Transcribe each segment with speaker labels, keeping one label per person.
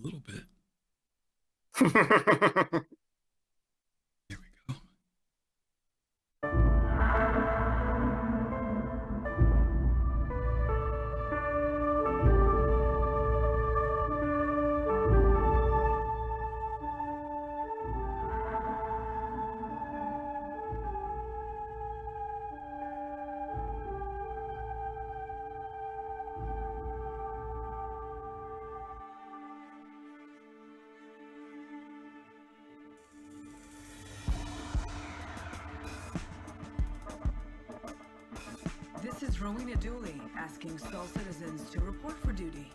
Speaker 1: little bit. Here we go.
Speaker 2: This is Rowena Dooley asking Sol citizens to report for duty.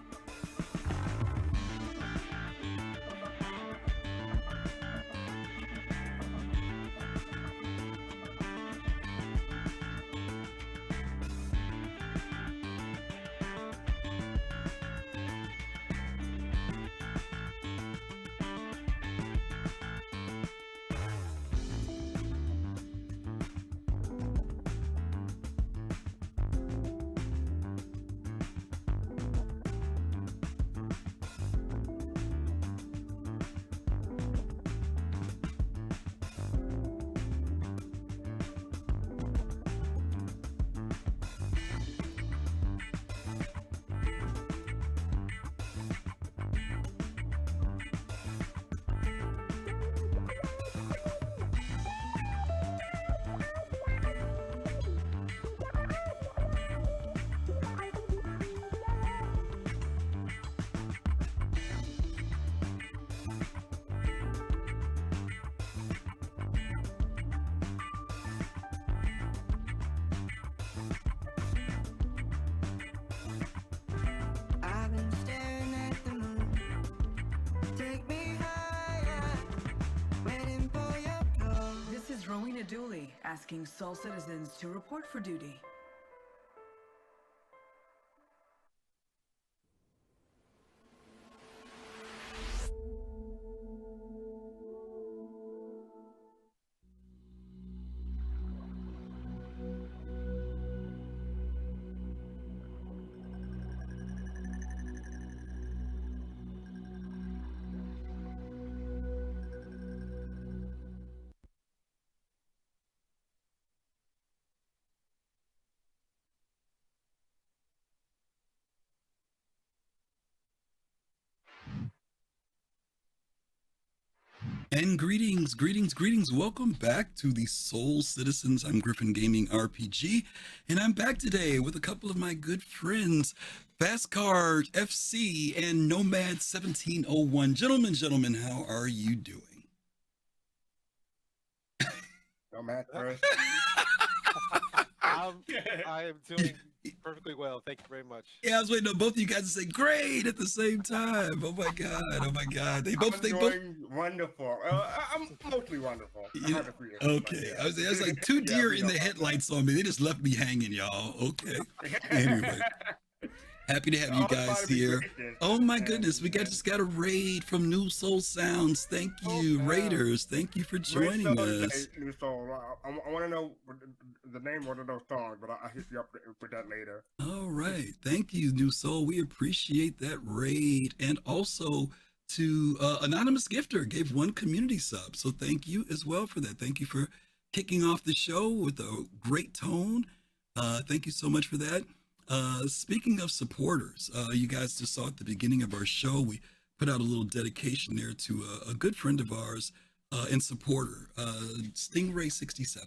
Speaker 2: Rowena Dooley asking Sol citizens to report for duty.
Speaker 1: And greetings. Welcome back to the Soul Citizens. I'm Griffin Gaming RPG, and I'm back today with a couple of my good friends, Fastcart FC and Nomad1701. Gentlemen, how are you doing?
Speaker 3: Nomad first.
Speaker 4: I am doing perfectly well. Thank you very much.
Speaker 1: Yeah, I was waiting on both of you guys to say great at the same time. Oh my god. They both
Speaker 3: Wonderful. I'm mostly wonderful.
Speaker 1: Yeah. Okay. I was like two deer in the headlights on me. They just left me hanging, y'all. Okay. Anyway. Happy to have you guys here. Oh my goodness, we just got a raid from New Soul Sounds. Thank you, Raiders. Thank you for joining us.
Speaker 3: New Soul. I want to know the name of those songs, but I'll hit you up with that later.
Speaker 1: All right. Thank you, New Soul. We appreciate that raid. And also to Anonymous Gifter gave 1 community sub. So thank you as well for that. Thank you for kicking off the show with a great tone. Thank you so much for that. Speaking of supporters, you guys just saw at the beginning of our show, we put out a little dedication there to a good friend of ours and supporter, Stingray67.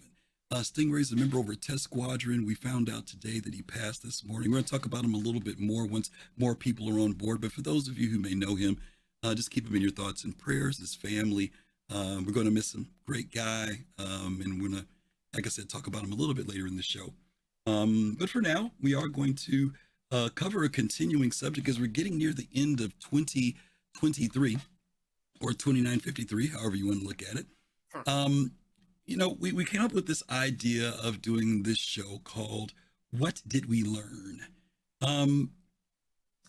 Speaker 1: Stingray's a member over at Squadron. We found out today that he passed this morning. We're going to talk about him a little bit more once more people are on board. But for those of you who may know him, just keep him in your thoughts and prayers, his family. We're going to miss him. Great guy. And we're going to, like I said, talk about him a little bit later in the show. But for now, we are going to cover a continuing subject as we're getting near the end of 2023 or 2953, however you want to look at it. You know, we came up with this idea of doing this show called What Did We Learn?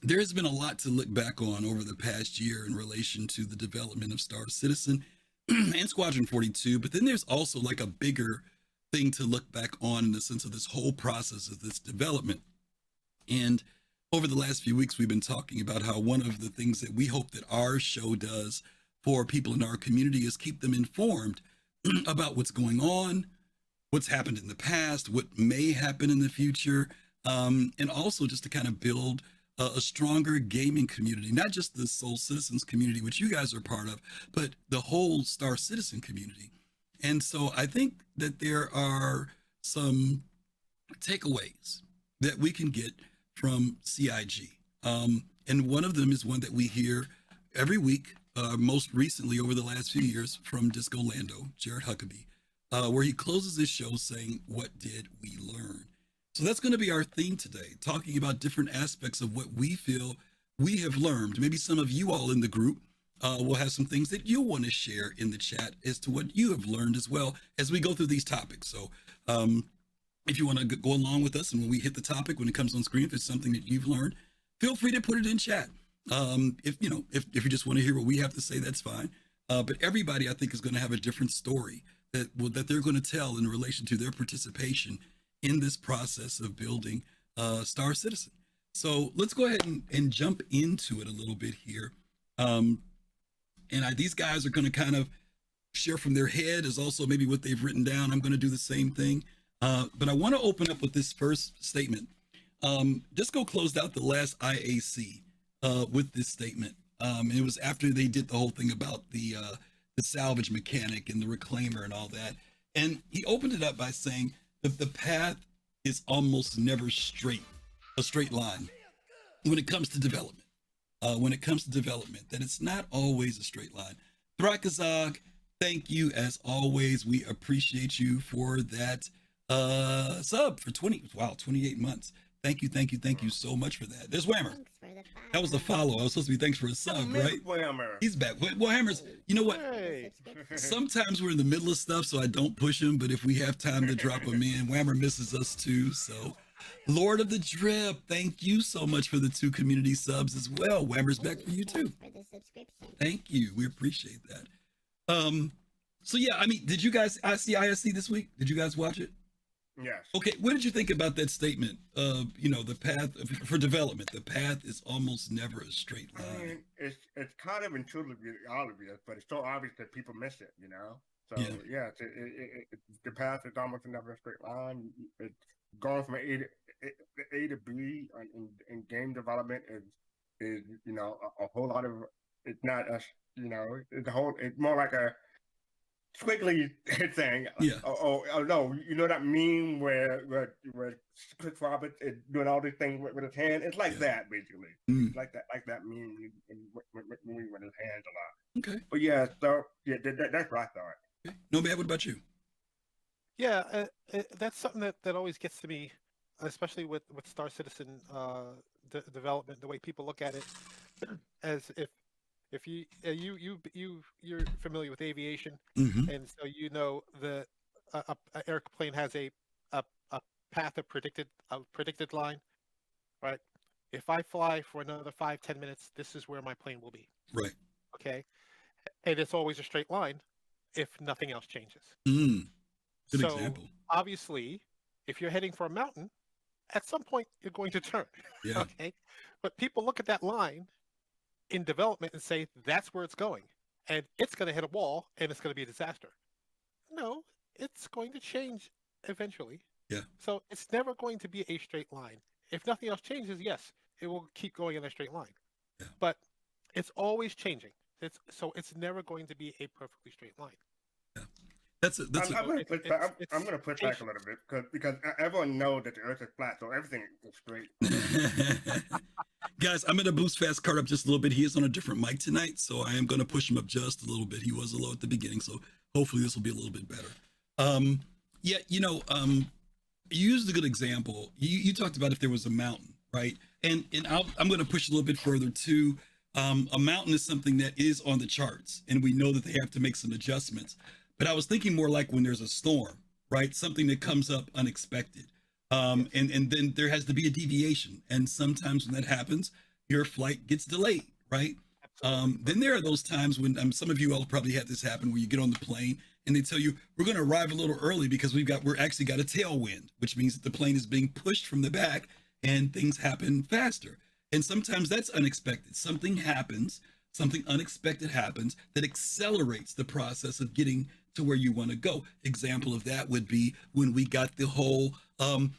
Speaker 1: There has been a lot to look back on over the past year in relation to the development of Star Citizen and Squadron 42, but then there's also like a bigger thing to look back on in the sense of this whole process of this development. And over the last few weeks, we've been talking about how one of the things that we hope that our show does for people in our community is keep them informed about what's going on, what's happened in the past, what may happen in the future, and also just to kind of build a stronger gaming community, not just the Soul Citizens community, which you guys are part of, but the whole Star Citizen community. And so I think that there are some takeaways that we can get from CIG. And one of them is one that we hear every week, most recently over the last few years from Disco Lando, Jared Huckabee, where he closes his show saying, "What did we learn?" So that's going to be our theme today, talking about different aspects of what we feel we have learned. Maybe some of you all in the group will have some things that you want to share in the chat as to what you have learned as well as we go through these topics. So if you want to go along with us, and when we hit the topic, when it comes on screen, if it's something that you've learned, feel free to put it in chat. If you just want to hear what we have to say, that's fine. But everybody, I think, is going to have a different story that they're going to tell in relation to their participation in this process of building Star Citizen. So let's go ahead and jump into it a little bit here. These guys are going to kind of share from their head as also maybe what they've written down. I'm going to do the same thing. But I want to open up with this first statement. Disco closed out the last IAC with this statement. And it was after they did the whole thing about the salvage mechanic and the reclaimer and all that. And he opened it up by saying that the path is almost never a straight line when it comes to development. That it's not always a straight line. Thrakazog, thank you as always. We appreciate you for that sub for 28 months. Thank you so much for that. There's Whammer. That was the follow. I was supposed to be thanks for a sub, right?
Speaker 3: Whammer.
Speaker 1: He's back. Well, Hammer's, you know what?
Speaker 4: Hey.
Speaker 1: Sometimes we're in the middle of stuff, so I don't push him, but if we have time to drop him in, Whammer misses us too. So Lord of the Drip, thank you so much for the 2 community subs as well. Whammer's back for you too. Thank you. We appreciate that. So yeah, I mean, did you guys see ISC this week? Did you guys watch it?
Speaker 3: Yes.
Speaker 1: Okay, what did you think about that statement of, the path for development? The path is almost never a straight line.
Speaker 3: I mean, it's kind of intuitively obvious, but it's so obvious that people miss it, So yeah, the path is almost never a straight line. It's going from A to B in game development is a whole lot of. It's not a it's more like a squiggly thing.
Speaker 1: Yeah.
Speaker 3: Oh no, that meme where Chris Roberts is doing all these things with his hand. It's like that basically.
Speaker 1: Mm.
Speaker 3: It's like that meme moving with his hands a lot.
Speaker 1: Okay.
Speaker 3: But yeah, so yeah, that's what I thought.
Speaker 1: Okay. Nomad, what about you?
Speaker 4: Yeah, that's something that always gets to me, especially with Star Citizen development. The way people look at it, as if you're familiar with aviation,
Speaker 1: Mm-hmm.
Speaker 4: and so the airplane has a path of predicted line, right? If I fly for another 5-10 minutes, this is where my plane will be.
Speaker 1: Right.
Speaker 4: Okay, and it's always a straight line if nothing else changes.
Speaker 1: Mm. Good
Speaker 4: So
Speaker 1: example.
Speaker 4: obviously, if you're heading for a mountain, at some point you're going to turn.
Speaker 1: Yeah.
Speaker 4: Okay, but people look at that line in development and say that's where it's going, and it's going to hit a wall and it's going to be a disaster. No, it's going to change eventually.
Speaker 1: Yeah.
Speaker 4: So it's never going to be a straight line. If nothing else changes, yes, it will keep going in a straight line.
Speaker 1: Yeah.
Speaker 4: But it's always changing. It's never going to be a perfectly straight line.
Speaker 1: Yeah. That's
Speaker 3: I'm going to push back a little bit because everyone knows that the Earth is flat, so everything is straight.
Speaker 1: Guys, I'm going to boost fastcart up just a little bit. He is on a different mic tonight, so I am going to push him up just a little bit. He was low at the beginning, so hopefully this will be a little bit better. You used a good example. You talked about if there was a mountain, right? And I'm going to push a little bit further too. A mountain is something that is on the charts, and we know that they have to make some adjustments. But I was thinking more like when there's a storm, right? Something that comes up unexpected. And then there has to be a deviation. And sometimes when that happens, your flight gets delayed, right? Then there are those times when some of you all probably had this happen where you get on the plane and they tell you, we're going to arrive a little early because we're actually got a tailwind, which means that the plane is being pushed from the back and things happen faster. And sometimes that's unexpected. Something happens, something unexpected happens that accelerates the process of getting to where you want to go. Example of that would be when we got the whole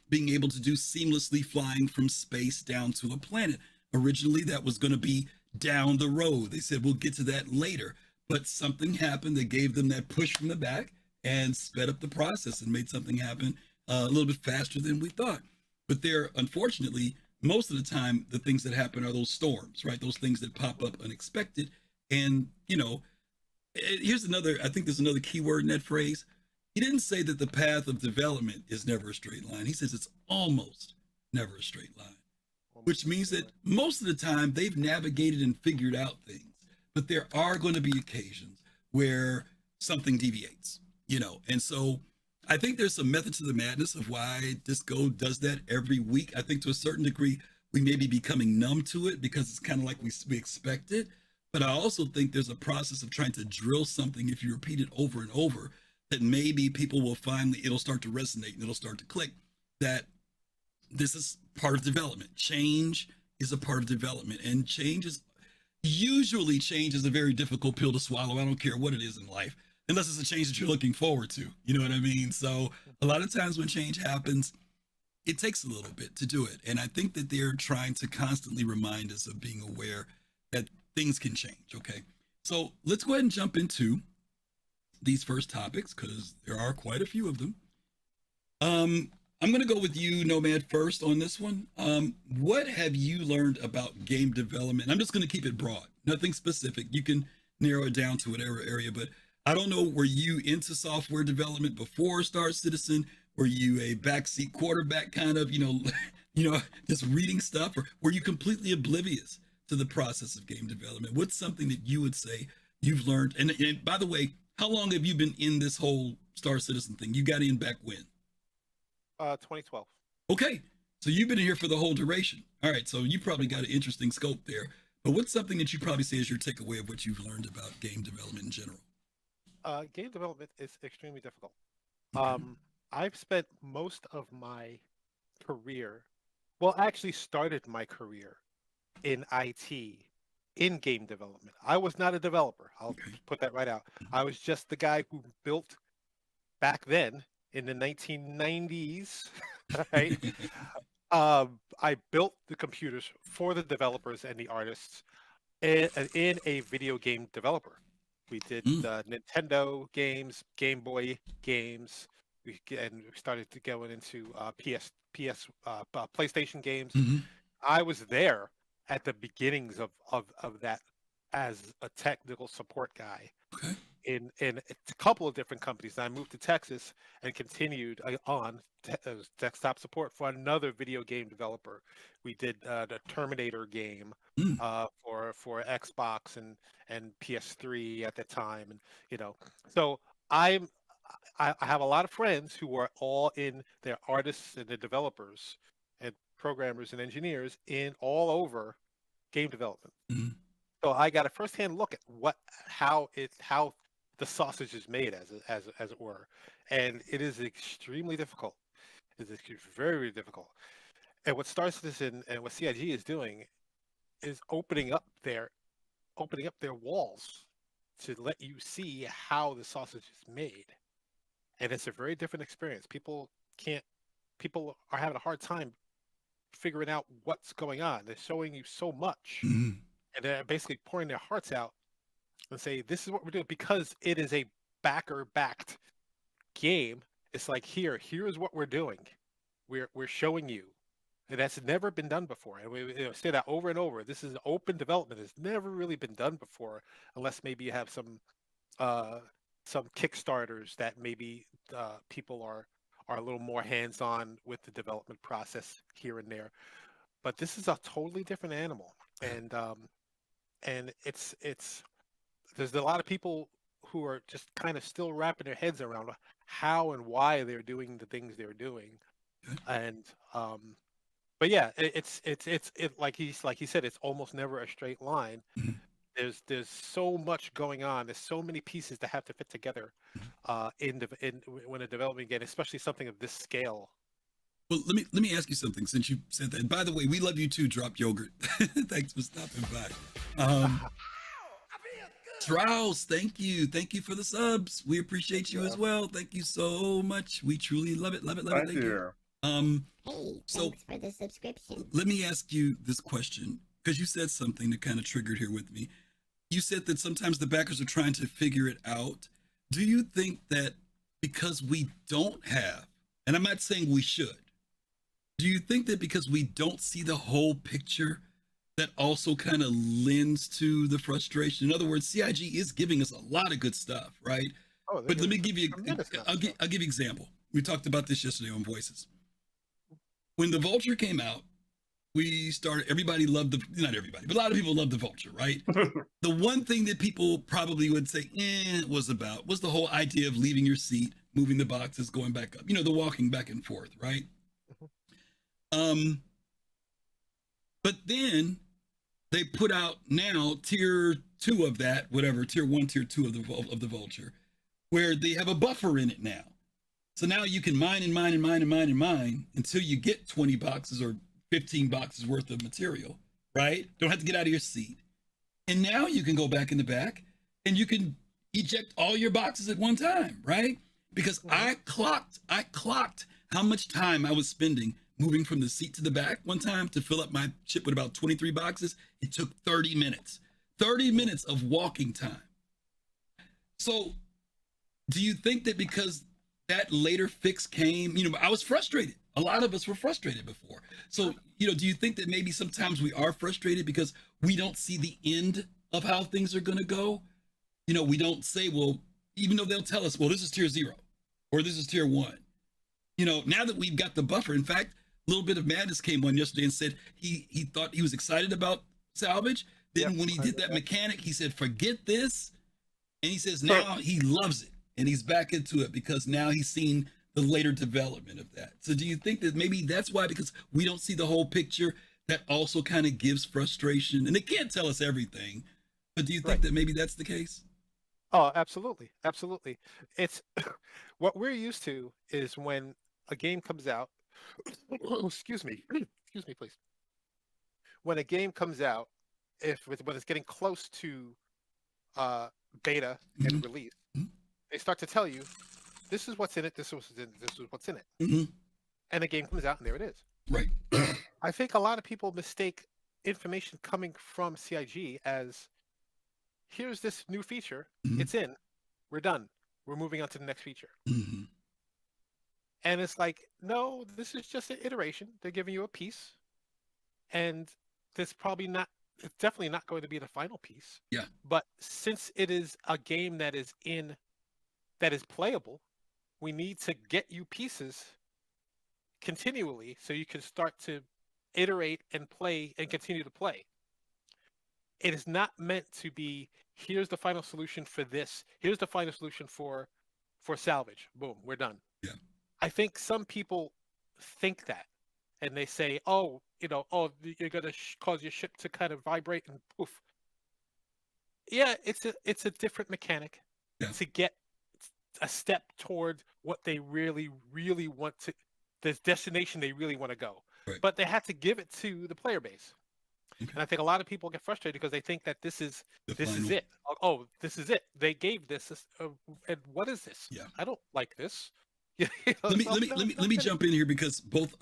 Speaker 1: being able to do seamlessly flying from space down to a planet. Originally, that was going to be down the road. They said, we'll get to that later. But something happened that gave them that push from the back and sped up the process and made something happen a little bit faster than we thought. But there, unfortunately, most of the time, the things that happen are those storms, right? Those things that pop up unexpected. And, here's another, I think there's another key word in that phrase. He didn't say that the path of development is never a straight line. He says it's almost never a straight line, which means that most of the time they've navigated and figured out things. But there are going to be occasions where something deviates, and so I think there's some method to the madness of why Disco does that every week. I think to a certain degree, we may be becoming numb to it because it's kind of like we expect it. But I also think there's a process of trying to drill something, if you repeat it over and over, that maybe people will finally, it'll start to resonate and it'll start to click that this is part of development. Change is a part of development, and change is a very difficult pill to swallow. I don't care what it is in life, unless it's a change that you're looking forward to. You know what I mean? So a lot of times when change happens, it takes a little bit to do it. And I think that they're trying to constantly remind us of being aware that things can change. Okay. So let's go ahead and jump into these first topics because there are quite a few of them. I'm going to go with you, Nomad, first on this one. What have you learned about game development? I'm just going to keep it broad, nothing specific. You can narrow it down to whatever area, but I don't know, were you into software development before Star Citizen? Were you a backseat quarterback kind of, just reading stuff, or were you completely oblivious to the process of game development? What's something that you would say you've learned? And by the way, how long have you been in this whole Star Citizen thing? You got in back when?
Speaker 4: 2012.
Speaker 1: Okay, so you've been here for the whole duration. All right, so you probably got an interesting scope there. But what's something that you probably say is your takeaway of what you've learned about game development in general?
Speaker 4: Game development is extremely difficult.
Speaker 1: Okay.
Speaker 4: I've spent most of my career, well, I actually started my career in IT, in game development. I was not a developer. I'll put that right out. I was just the guy who built back then in the 1990s, right? I built the computers for the developers and the artists in a video game developer. We did Nintendo games, Game Boy games, and we started to go into PlayStation games.
Speaker 1: Mm-hmm.
Speaker 4: I was there at the beginnings of that as a technical support guy.
Speaker 1: Okay.
Speaker 4: In a couple of different companies. I moved to Texas and continued on desktop support for another video game developer. We did the Terminator game for Xbox and PS3 at the time, and so I have a lot of friends who are all in, they're artists and they're developers and programmers and engineers in all over game development.
Speaker 1: Mm-hmm.
Speaker 4: So I got a firsthand look at how the sausage is made, as it were, and it is extremely difficult. It is very, very difficult. And what Star Citizen and what CIG is doing is opening up their walls to let you see how the sausage is made, and it's a very different experience. People are having a hard time figuring out what's going on. They're showing you so much, and they're basically pouring their hearts out and say, this is what we're doing, because it is a backer-backed game. It's like, here's what we're doing. We're showing you. And that's never been done before. And we say that over and over. This is open development. It's never really been done before, unless maybe you have some Kickstarters that maybe people are a little more hands-on with the development process here and there. But this is a totally different animal. And it's there's a lot of people who are just kind of still wrapping their heads around how and why they're doing the things they're doing. And but yeah, it's like he said, it's almost never a straight line. There's so much going on. There's so many pieces that have to fit together when a development game, especially something of this scale.
Speaker 1: Well, let me ask you something since you said that. And by the way, we love you too, Drop Yogurt. Thanks for stopping by. Strauss, thank you. Thank you for the subs. We appreciate you as well. Thank you so much. We truly love it. Love it. Love it.
Speaker 3: Thank you.
Speaker 5: Hey,
Speaker 1: So
Speaker 5: thanks for the subscription.
Speaker 1: let me ask you this question because you said something that kind of triggered here with me. You said that sometimes the backers are trying to figure it out. Do you think that because we don't have, and I'm not saying we should, do you think that because we don't see the whole picture, that also kind of lends to the frustration? In other words, CIG is giving us a lot of good stuff, right?
Speaker 4: Oh,
Speaker 1: But let me give you,
Speaker 4: tremendous amount of
Speaker 1: I'll give
Speaker 4: stuff.
Speaker 1: you an example. We talked about this yesterday on Voices. When the Vulture came out, we started, everybody loved not everybody, but a lot of people loved the Vulture, right? The one thing that people probably would say, was the whole idea of leaving your seat, moving the boxes, going back up, the walking back and forth, right? But then they put out now tier 2 of that, whatever, tier 1, tier 2 of the Vulture, where they have a buffer in it now. So now you can mine and mine and mine and mine and mine until you get 20 boxes or 15 boxes worth of material, right? Don't have to get out of your seat. And now you can go back in the back and you can eject all your boxes at one time, right? Because I clocked how much time I was spending moving from the seat to the back one time to fill up my ship with about 23 boxes. It took 30 minutes. 30 minutes of walking time. So do you think that because that later fix came, I was frustrated. A lot of us were frustrated before. So, do you think that maybe sometimes we are frustrated because we don't see the end of how things are going to go? We don't say, well, even though they'll tell us, well, this is tier 0 or this is tier 1. Now that we've got the buffer, in fact, a little bit of madness came on yesterday and said he thought he was excited about salvage. Then when he did that mechanic, he said, forget this. And he says now he loves it. And he's back into it because now he's seen the later development of that. So do you think that maybe that's why, because we don't see the whole picture, that also kind of gives frustration? And they can't tell us everything, but do you think that maybe that's the case?
Speaker 4: Oh, absolutely. Absolutely. It's what we're used to is when a game comes out. Excuse me, please. When a game comes out, when it's getting close to beta and release, they start to tell you, this is what's in it, this is what's in it. And the game comes out and there it is.
Speaker 1: Right.
Speaker 4: I think a lot of people mistake information coming from CIG as, here's this new feature, it's in, we're done, we're moving on to the next feature. And it's like, no, this is just an iteration. They're giving you a piece, and it's definitely not going to be the final piece.
Speaker 1: Yeah.
Speaker 4: But since it is a game that is playable, we need to get you pieces continually so you can start to iterate and play and continue to play. It is not meant to be, here's the final solution for this, here's the final solution for salvage. Boom, we're done.
Speaker 1: Yeah.
Speaker 4: I think some people think that, and they say, you're going to cause your ship to kind of vibrate and poof. Yeah, it's a different mechanic to get a step toward what they really, really want to, this destination they really want to go.
Speaker 1: Right.
Speaker 4: But they have to give it to the player base. Okay. And I think a lot of people get frustrated because they think that this is it. Oh, this is it. They gave this, and what is this?
Speaker 1: Yeah.
Speaker 4: I don't like this.
Speaker 1: Let me jump in here because both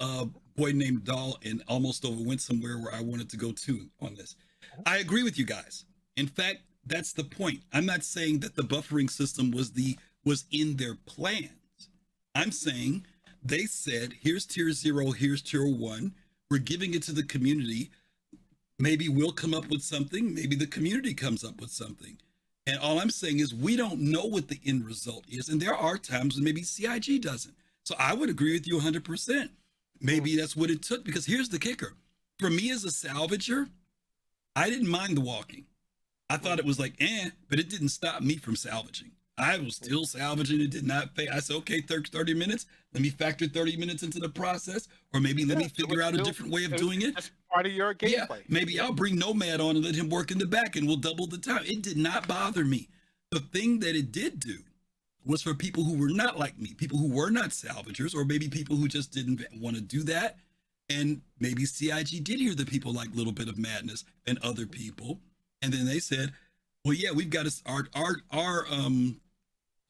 Speaker 1: Boy Named Doll and Almost Over went somewhere where I wanted to go to on this. I agree with you guys. In fact, that's the point. I'm not saying that the buffering system was in their plans. I'm saying they said, here's tier 0, here's tier 1. We're giving it to the community. Maybe we'll come up with something. Maybe the community comes up with something. And all I'm saying is we don't know what the end result is. And there are times when maybe CIG doesn't. So I would agree with you 100%. Maybe that's what it took, because here's the kicker. For me as a salvager, I didn't mind the walking. I thought it was like, but it didn't stop me from salvaging. I was still salvaging. It did not pay. I said, okay, 30 minutes. Let me factor 30 minutes into the process, or maybe let me figure out a different way of doing it.
Speaker 4: That's part of your gameplay.
Speaker 1: Yeah, maybe I'll bring Nomad on and let him work in the back and we'll double the time. It did not bother me. The thing that it did do was for people who were not like me, people who were not salvagers, or maybe people who just didn't want to do that. And maybe CIG did hear the people like Little Bit of Madness and other people, and then they said, "Well, yeah, we've got our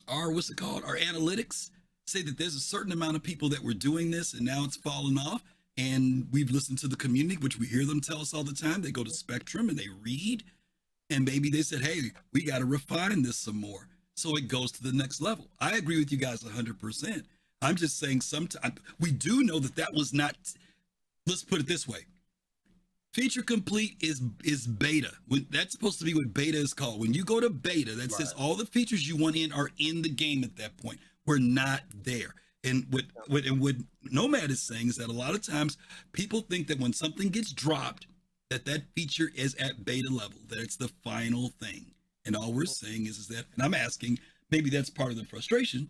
Speaker 1: what's it called? Our analytics say that there's a certain amount of people that were doing this, and now it's fallen off. And we've listened to the community, which we hear them tell us all the time. They go to Spectrum and they read, and maybe they said, hey, we got to refine this some more, so it goes to the next level." I agree with you guys 100%. I'm just saying sometimes we do know that was not. Let's put it this way. Feature complete is beta. That's supposed to be what beta is called. When you go to beta, that says all the features you want in are in the game at that point. We're not there. And what Nomad is saying is that a lot of times people think that when something gets dropped, that feature is at beta level, that it's the final thing. And all we're saying is that, and I'm asking, maybe that's part of the frustration,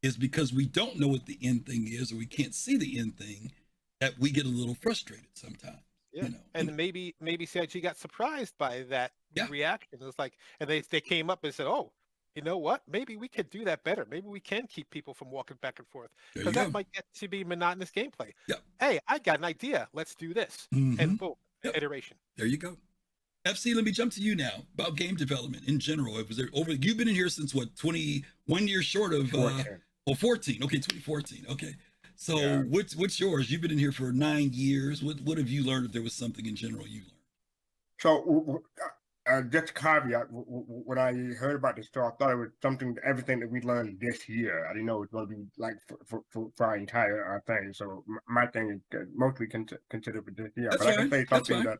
Speaker 1: is because we don't know what the end thing is, or we can't see the end thing, that we get a little frustrated sometimes.
Speaker 4: Yeah.
Speaker 1: You know?
Speaker 4: And maybe CIG got surprised by that reaction. It was like, and they came up and said, "Oh, you know what? Maybe we could do that better. Maybe we can keep people from walking back and forth, because that might get to be monotonous gameplay."
Speaker 1: Yep.
Speaker 4: Hey, I got an idea. Let's do this. And boom, iteration.
Speaker 1: There you go. FC, let me jump to you now about game development in general. It was there over. You've been in here since what? 21 years short of 14. 14. Okay, 2014. Okay. So what's yours? You've been in here for 9 years. What have you learned, if there was something in general you learned?
Speaker 3: So just a caveat, when I heard about this story, I thought it was everything that we learned this year. I didn't know it was going to be like for our entire thing. So my thing is mostly considered for this year.
Speaker 1: That's
Speaker 3: but I can say something that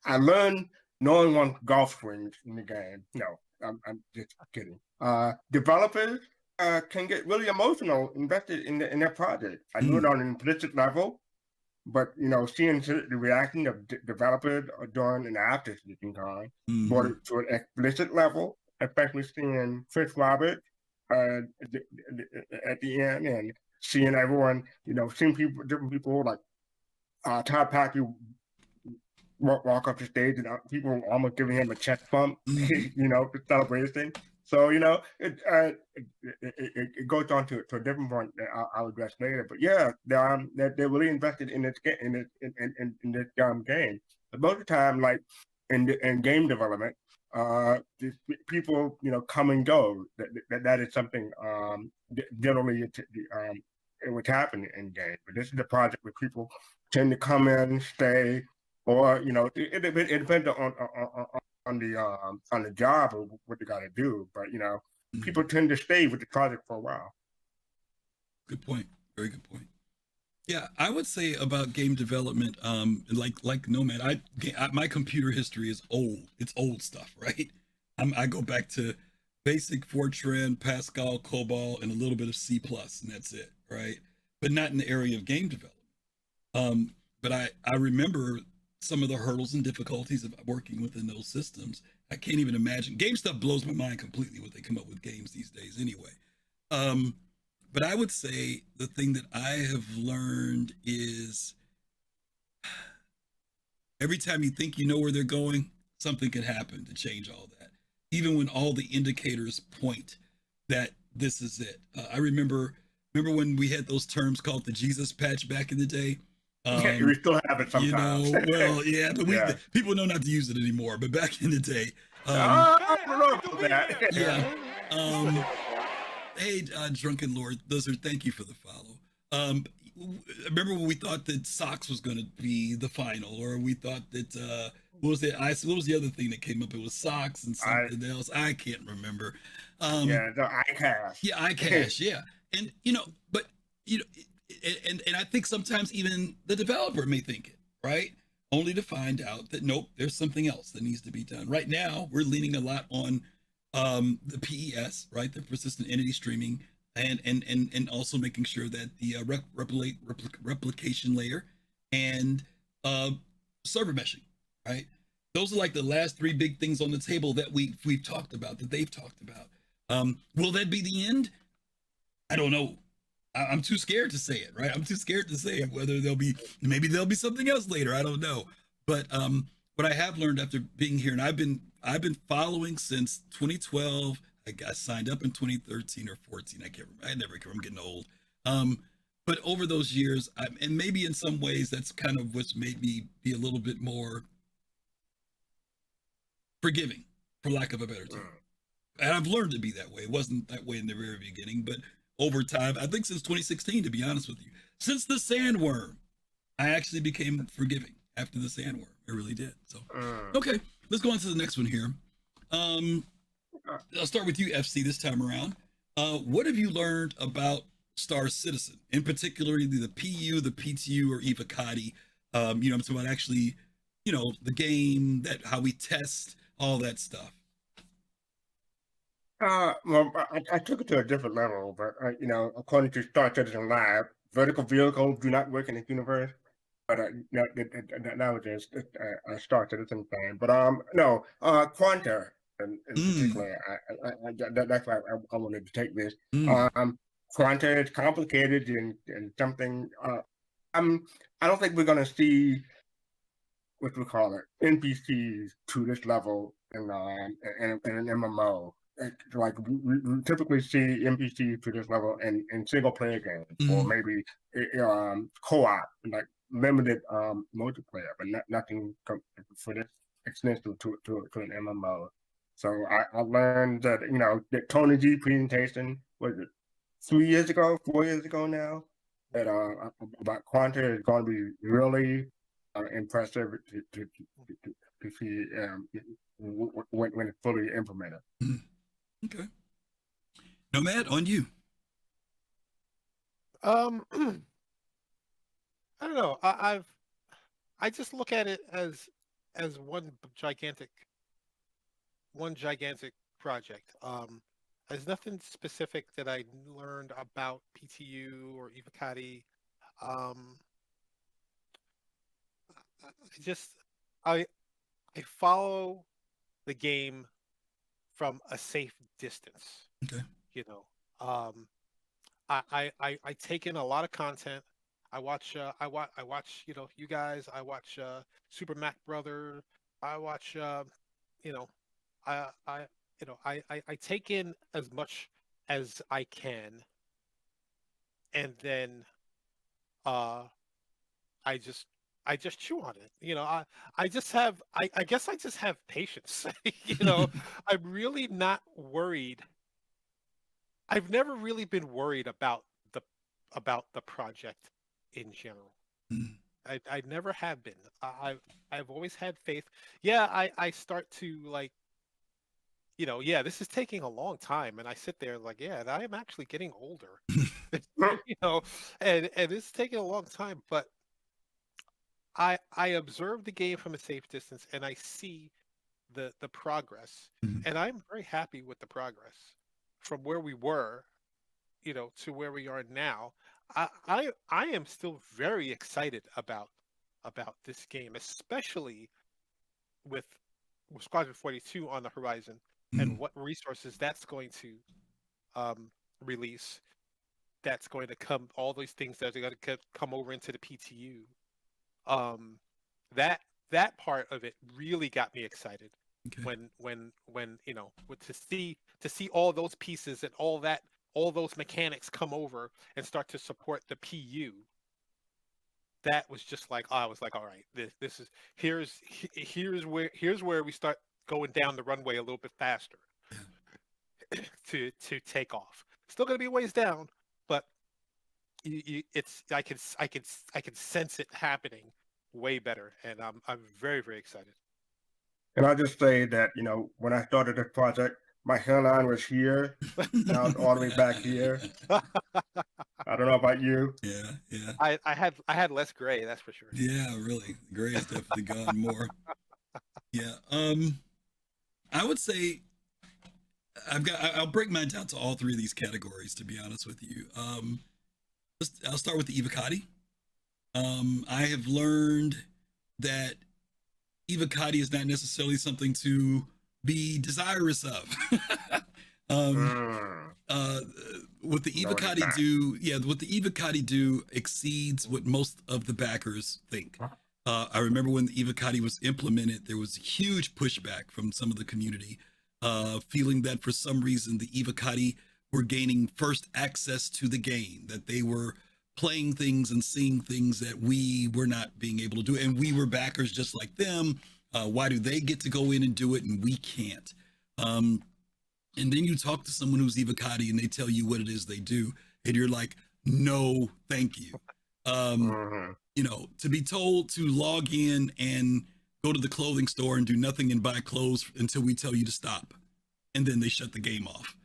Speaker 3: I learned knowing one golf swings in the game. No, I'm just kidding. Developers can get really emotional invested in their project. I knew it on an implicit level, but seeing the reaction of developers during and after Speaking brought it to an explicit level, especially seeing Chris Roberts at the end, and seeing everyone, seeing different people like Todd Packey walk up the stage and people almost giving him a chest bump, for celebration. So it goes on to a different point that I'll address later. But yeah, they're really invested in this game. But most of the time, like in game development, people come and go. That is something generally it would happen in game. But this is a project where people tend to come in, stay, or it depends on the job or what they got to do, but people tend to stay with the project for a while.
Speaker 1: Good point. Very good point. Yeah, I would say about game development, like Nomad, my computer history is old. It's old stuff, right? I go back to basic Fortran, Pascal, COBOL, and a little bit of C+, and that's it, right? But not in the area of game development. But I remember some of the hurdles and difficulties of working within those systems. I can't even imagine. Game stuff blows my mind completely, what they come up with games these days anyway. But I would say the thing that I have learned is every time you think you know where they're going, something can happen to change all that. Even when all the indicators point that this is it. I remember when we had those terms called the Jesus patch back in the day.
Speaker 3: We still have it sometimes.
Speaker 1: But people know not to use it anymore. But back in the day,
Speaker 3: I don't know about that.
Speaker 1: Yeah. Hey, Drunken Lord, thank you for the follow. Remember when we thought that Socks was going to be the final, or we thought that what was the other thing that came up? It was Socks and something else. I can't remember.
Speaker 3: The iCache.
Speaker 1: Yeah, iCache. Yeah, and and I think sometimes even the developer may think it, right? Only to find out that nope, there's something else that needs to be done. Right now, we're leaning a lot on the PES, right? The persistent entity streaming, and also making sure that the replication layer and server meshing, right? Those are like the last three big things on the table that we've talked about, that they've talked about. Will that be the end? I don't know. I'm too scared to say it, right? I'm too scared to say it, whether maybe there'll be something else later. I don't know. But what I have learned after being here, and I've been following since 2012. I signed up in 2013 or 14. I can't remember. I never can. I'm getting old. But over those years, and maybe in some ways, that's kind of what's made me be a little bit more forgiving, for lack of a better term. And I've learned to be that way. It wasn't that way in the very beginning, but over time, I think since 2016, to be honest with you, since the sandworm, I actually became forgiving after the sandworm. I really did. So, okay, let's go on to the next one here. I'll start with you, FC, this time around. What have you learned about Star Citizen, in particular, the PU, the PTU, or Evocati? I'm talking about actually, the game, that how we test, all that stuff.
Speaker 3: Well, I took it to a different level, but according to Star Citizen Live, vertical vehicles do not work in this universe. But that was just a Star Citizen thing. But no, Quanta in particular, that's why I wanted to take this. Quanta is complicated and something. I don't think we're gonna see what we call it NPCs to this level in an MMO. Like we typically see NPCs to this level in single player games, or maybe co-op, like limited multiplayer, but nothing for this extensive to an MMO. So I learned that the Tony G presentation, was it 4 years ago now, that about Quanta is going to be really impressive to see when it's fully implemented.
Speaker 1: Okay. Nomad, on you.
Speaker 4: I don't know. I just look at it as one gigantic project. There's nothing specific that I learned about PTU or Evocati. I follow the game from a safe distance.
Speaker 1: Okay.
Speaker 4: I take in a lot of content. I watch you guys. I watch Super Mac Brother. I watch I take in as much as I can, and then I just chew on it. I guess I just have patience. I'm really not worried. I've never really been worried about the project in general. I never have been. I've always had faith. Yeah, I start to this is taking a long time, and I sit there like, yeah, I am actually getting older. And it's taking a long time, but I observe the game from a safe distance, and I see the progress, and I'm very happy with the progress from where we were, to where we are now. I am still very excited about this game, especially with Squadron 42 on the horizon, and what resources that's going to release. That's going to come, all these things that are going to come over into the PTU. That part of it really got me excited. Okay. When to see all those pieces and all those mechanics come over and start to support the PU. That was just like, I was like, all right, this is here's where we start going down the runway a little bit faster to take off. Still gonna be a ways down, but I can sense it happening way better, and I'm very, very excited.
Speaker 3: And I'll just say that when I started this project, my hairline was here, now it's all the way back here. I don't know about you.
Speaker 1: Yeah.
Speaker 4: I had less gray, that's for sure.
Speaker 1: Yeah, really, gray has definitely gone more. Yeah. I would say I'll break mine down to all three of these categories, to be honest with you. I'll start with the Evocati. I have learned that Evocati is not necessarily something to be desirous of. What the Evocati do exceeds what most of the backers think. I remember when the Evocati was implemented, there was huge pushback from some of the community feeling that for some reason the Evocati were gaining first access to the game, that they were playing things and seeing things that we were not being able to do, and we were backers just like them. Why do they get to go in and do it and we can't? And then you talk to someone who's Evocati and they tell you what it is they do, and you're like, no, thank you. You know, to be told to log in and go to the clothing store and do nothing and buy clothes until we tell you to stop, and then they shut the game off,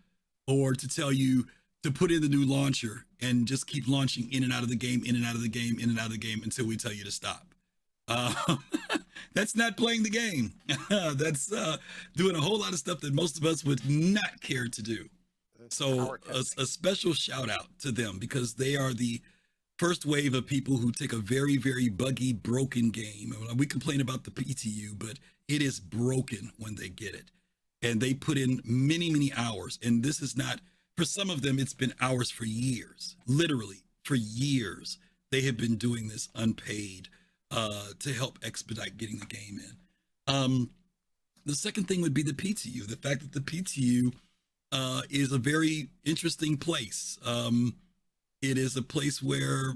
Speaker 1: or to tell you to put in the new launcher and just keep launching in and out of the game, in and out of the game, in and out of the game until we tell you to stop. That's not playing the game. That's doing a whole lot of stuff that most of us would not care to do. So a special shout out to them, because they are the first wave of people who take a very, very buggy, broken game. We complain about the PTU, but it is broken when they get it. And they put in many, many hours. And this is not, for some of them, it's been hours for years. Literally, for years, they have been doing this unpaid to help expedite getting the game in. The second thing would be the PTU. The fact that the PTU is a very interesting place. It is a place where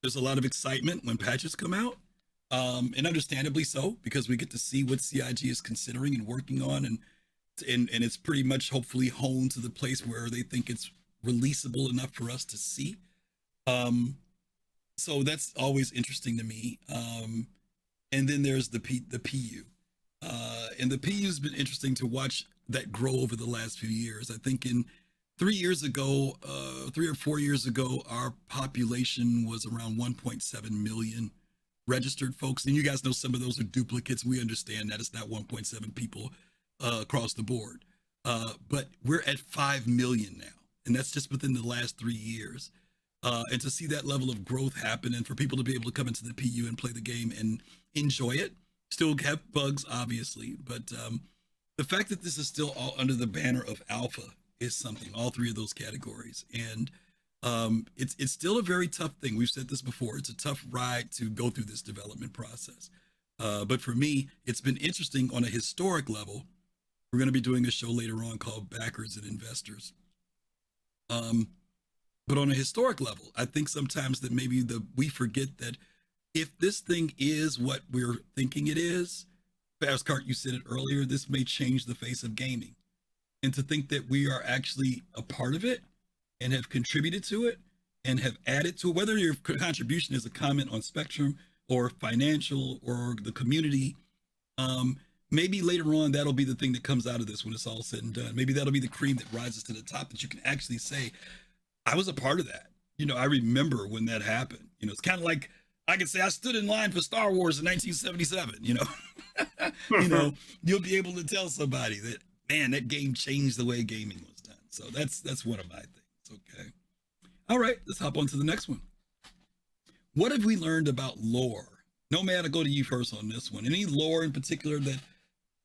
Speaker 1: there's a lot of excitement when patches come out, and understandably so, because we get to see what CIG is considering and working on, and it's pretty much hopefully honed to the place where they think it's releasable enough for us to see. So that's always interesting to me. And then there's the PU, and the PU has been interesting to watch that grow over the last few years. I think in 3 years ago, 3 or 4 years ago, our population was around 1.7 million registered folks. And you guys know some of those are duplicates. We understand that it's not 1.7 people across the board. But we're at 5 million now. And that's just within the last 3 years. And to see that level of growth happen, and for people to be able to come into the PU and play the game and enjoy it, still have bugs, obviously. But the fact that this is still all under the banner of alpha is something, all three of those categories. And it's still a very tough thing. We've said this before. It's a tough ride to go through this development process. But for me, it's been interesting on a historic level. We're going to be doing a show later on called Backers and Investors. But on a historic level, I think sometimes that maybe we forget that if this thing is what we're thinking it is, Fastcart, you said it earlier, this may change the face of gaming. And to think that we are actually a part of it and have contributed to it and have added to it, whether your contribution is a comment on Spectrum or financial or the community, maybe later on that'll be the thing that comes out of this when it's all said and done. Maybe that'll be the cream that rises to the top, that you can actually say, I was a part of that. You know, I remember when that happened. You know, it's kind of like I can say I stood in line for Star Wars in 1977, you know. You know, you'll be able to tell somebody that, man, that game changed the way gaming was done. So that's one of my things. Okay. All right, let's hop on to the next one. What have we learned about lore? Nomad, I'll go to you first on this one. Any lore in particular that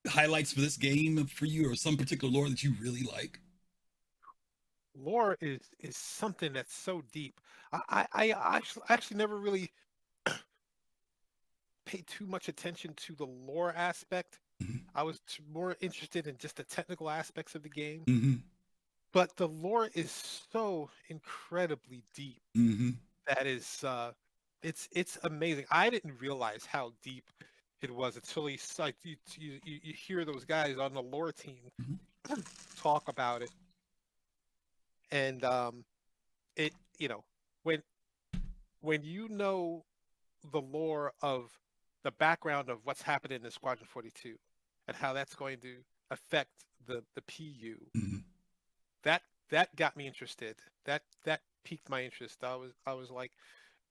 Speaker 1: highlights for this game for you, or some particular lore that you really like?
Speaker 4: Lore is something that's so deep. I actually never really paid too much attention to the lore aspect.
Speaker 1: Mm-hmm.
Speaker 4: I was more interested in just the technical aspects of the game.
Speaker 1: Mm-hmm.
Speaker 4: But the lore is so incredibly deep.
Speaker 1: Mm-hmm.
Speaker 4: That is, it's amazing. I didn't realize how deep it was until you hear those guys on the lore team talk about it. And it, you know, when you know the lore of the background of what's happening in Squadron 42 and how that's going to affect the PU, that got me interested. That piqued my interest. I was like,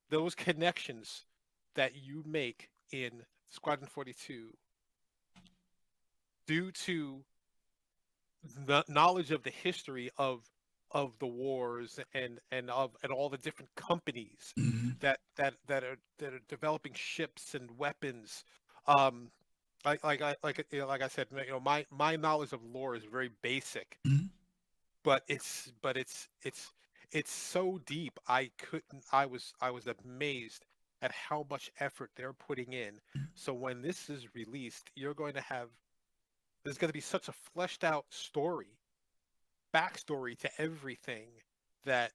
Speaker 4: those connections that you make in Squadron 42 due to the knowledge of the history of the wars and all the different companies that are developing ships and weapons. Like I said, you know, my knowledge of lore is very basic, but it's so deep. I was amazed at how much effort they're putting in. So when this is released, you're going to have there's going to be such a fleshed out backstory to everything that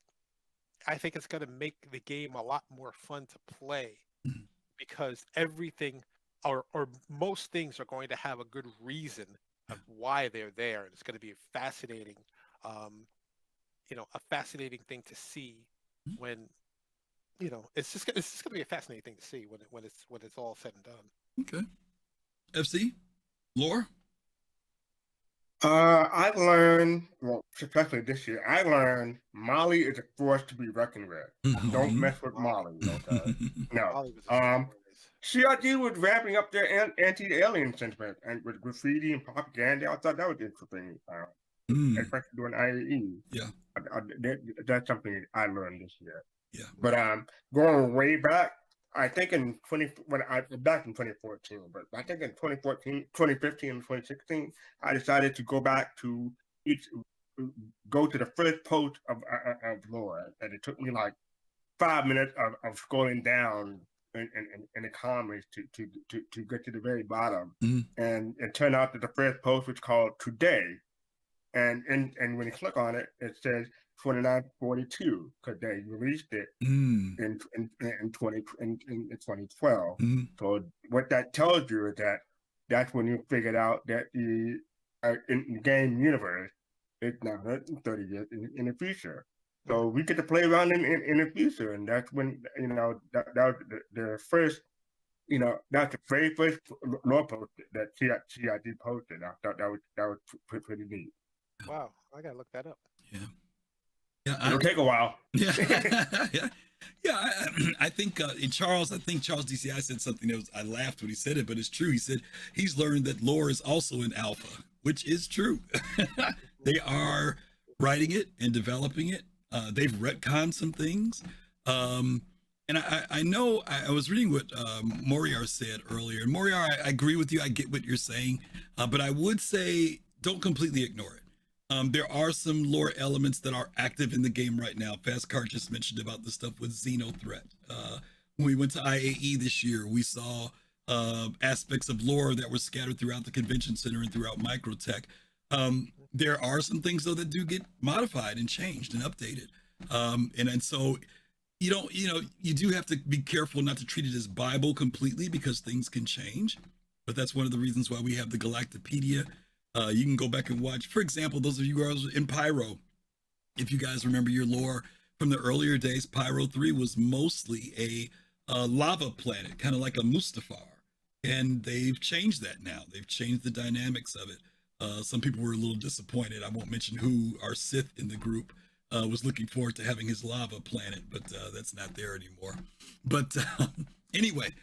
Speaker 4: I think it's going to make the game a lot more fun to play because everything or most things are going to have a good reason of why they're there, and it's going to be fascinating, a fascinating thing to see when, it's just going to be a fascinating thing to see when it's all said and done.
Speaker 1: Okay. FC, lore.
Speaker 3: I learned, well, especially this year, I learned Molly is a force to be reckoned with. Don't mess with Molly, okay? No. CRG was ramping up their anti-alien sentiment and with graffiti and propaganda. I thought that was interesting, especially during IAE.
Speaker 1: Yeah.
Speaker 3: That's something I learned this year.
Speaker 1: Yeah.
Speaker 3: But going way back, I think back in 2014, but I think in 2015, and 2016, I decided to go back to go to the first post of lore, and it took me like 5 minutes of scrolling down in the comments to get to the very bottom, and it turned out that the first post was called Today, and when you click on it, it says 2942 because they released it in 2012. So what that tells you is that's when you figured out that in the game universe it's now 30 years in the future. So we get to play around in the future, and that's when that was the first. That's the very first lore post that CID posted. I thought that was pretty neat.
Speaker 4: Wow, I gotta look that up.
Speaker 1: Yeah,
Speaker 3: it'll take a while.
Speaker 1: Yeah, yeah. I think Charles DCI said something that I laughed when he said it, but it's true. He said he's learned that lore is also in alpha, which is true. They are writing it and developing it. They've retconned some things. And I know I was reading what Moriar said earlier. And Moriar, I agree with you. I get what you're saying. But I would say don't completely ignore it. There are some lore elements that are active in the game right now. Fastcart just mentioned about the stuff with Xenothreat. When we went to IAE this year, we saw aspects of lore that were scattered throughout the convention center and throughout Microtech. There are some things though that do get modified and changed and updated. And so you do have to be careful not to treat it as Bible completely because things can change. But that's one of the reasons why we have the Galactopedia. You can go back and watch, for example, those of you guys in Pyro, if you guys remember your lore from the earlier days, Pyro 3 was mostly a lava planet, kind of like a Mustafar. And they've changed that now. They've changed the dynamics of it. Some people were a little disappointed. I won't mention who, our Sith in the group, was looking forward to having his lava planet, but that's not there anymore. But anyway,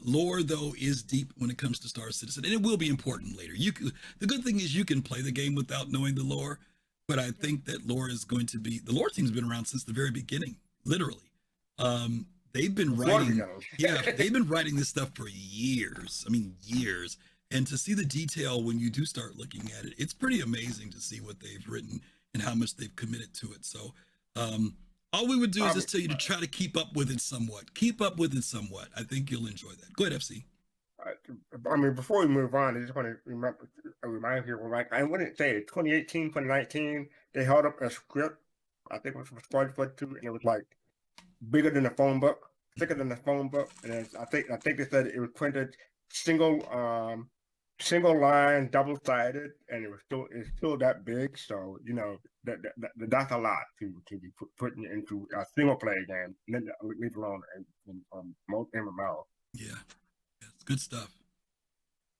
Speaker 1: lore though is deep when it comes to Star Citizen, and it will be important later. The good thing is you can play the game without knowing the lore, but I think that lore is going to be, the lore team's been around since the very beginning, literally. They've been writing, they've been writing this stuff for years. I mean, years. And to see the detail when you do start looking at it, it's pretty amazing to see what they've written and how much they've committed to it. So all we would do is just tell you to try to keep up with it somewhat. Keep up with it somewhat. I think you'll enjoy that. Go ahead, FC.
Speaker 3: I mean, before we move on, I just want to remind people, like, I wouldn't say 2018, 2019, they held up a script, I think it was for Squadron 2, and it was like bigger than a phone book, thicker than a phone book. And I think they said it was printed single line, double-sided, and it's still that big. So that's a lot to be putting into a single player game, leave alone most MMO.
Speaker 1: Yeah, it's good stuff.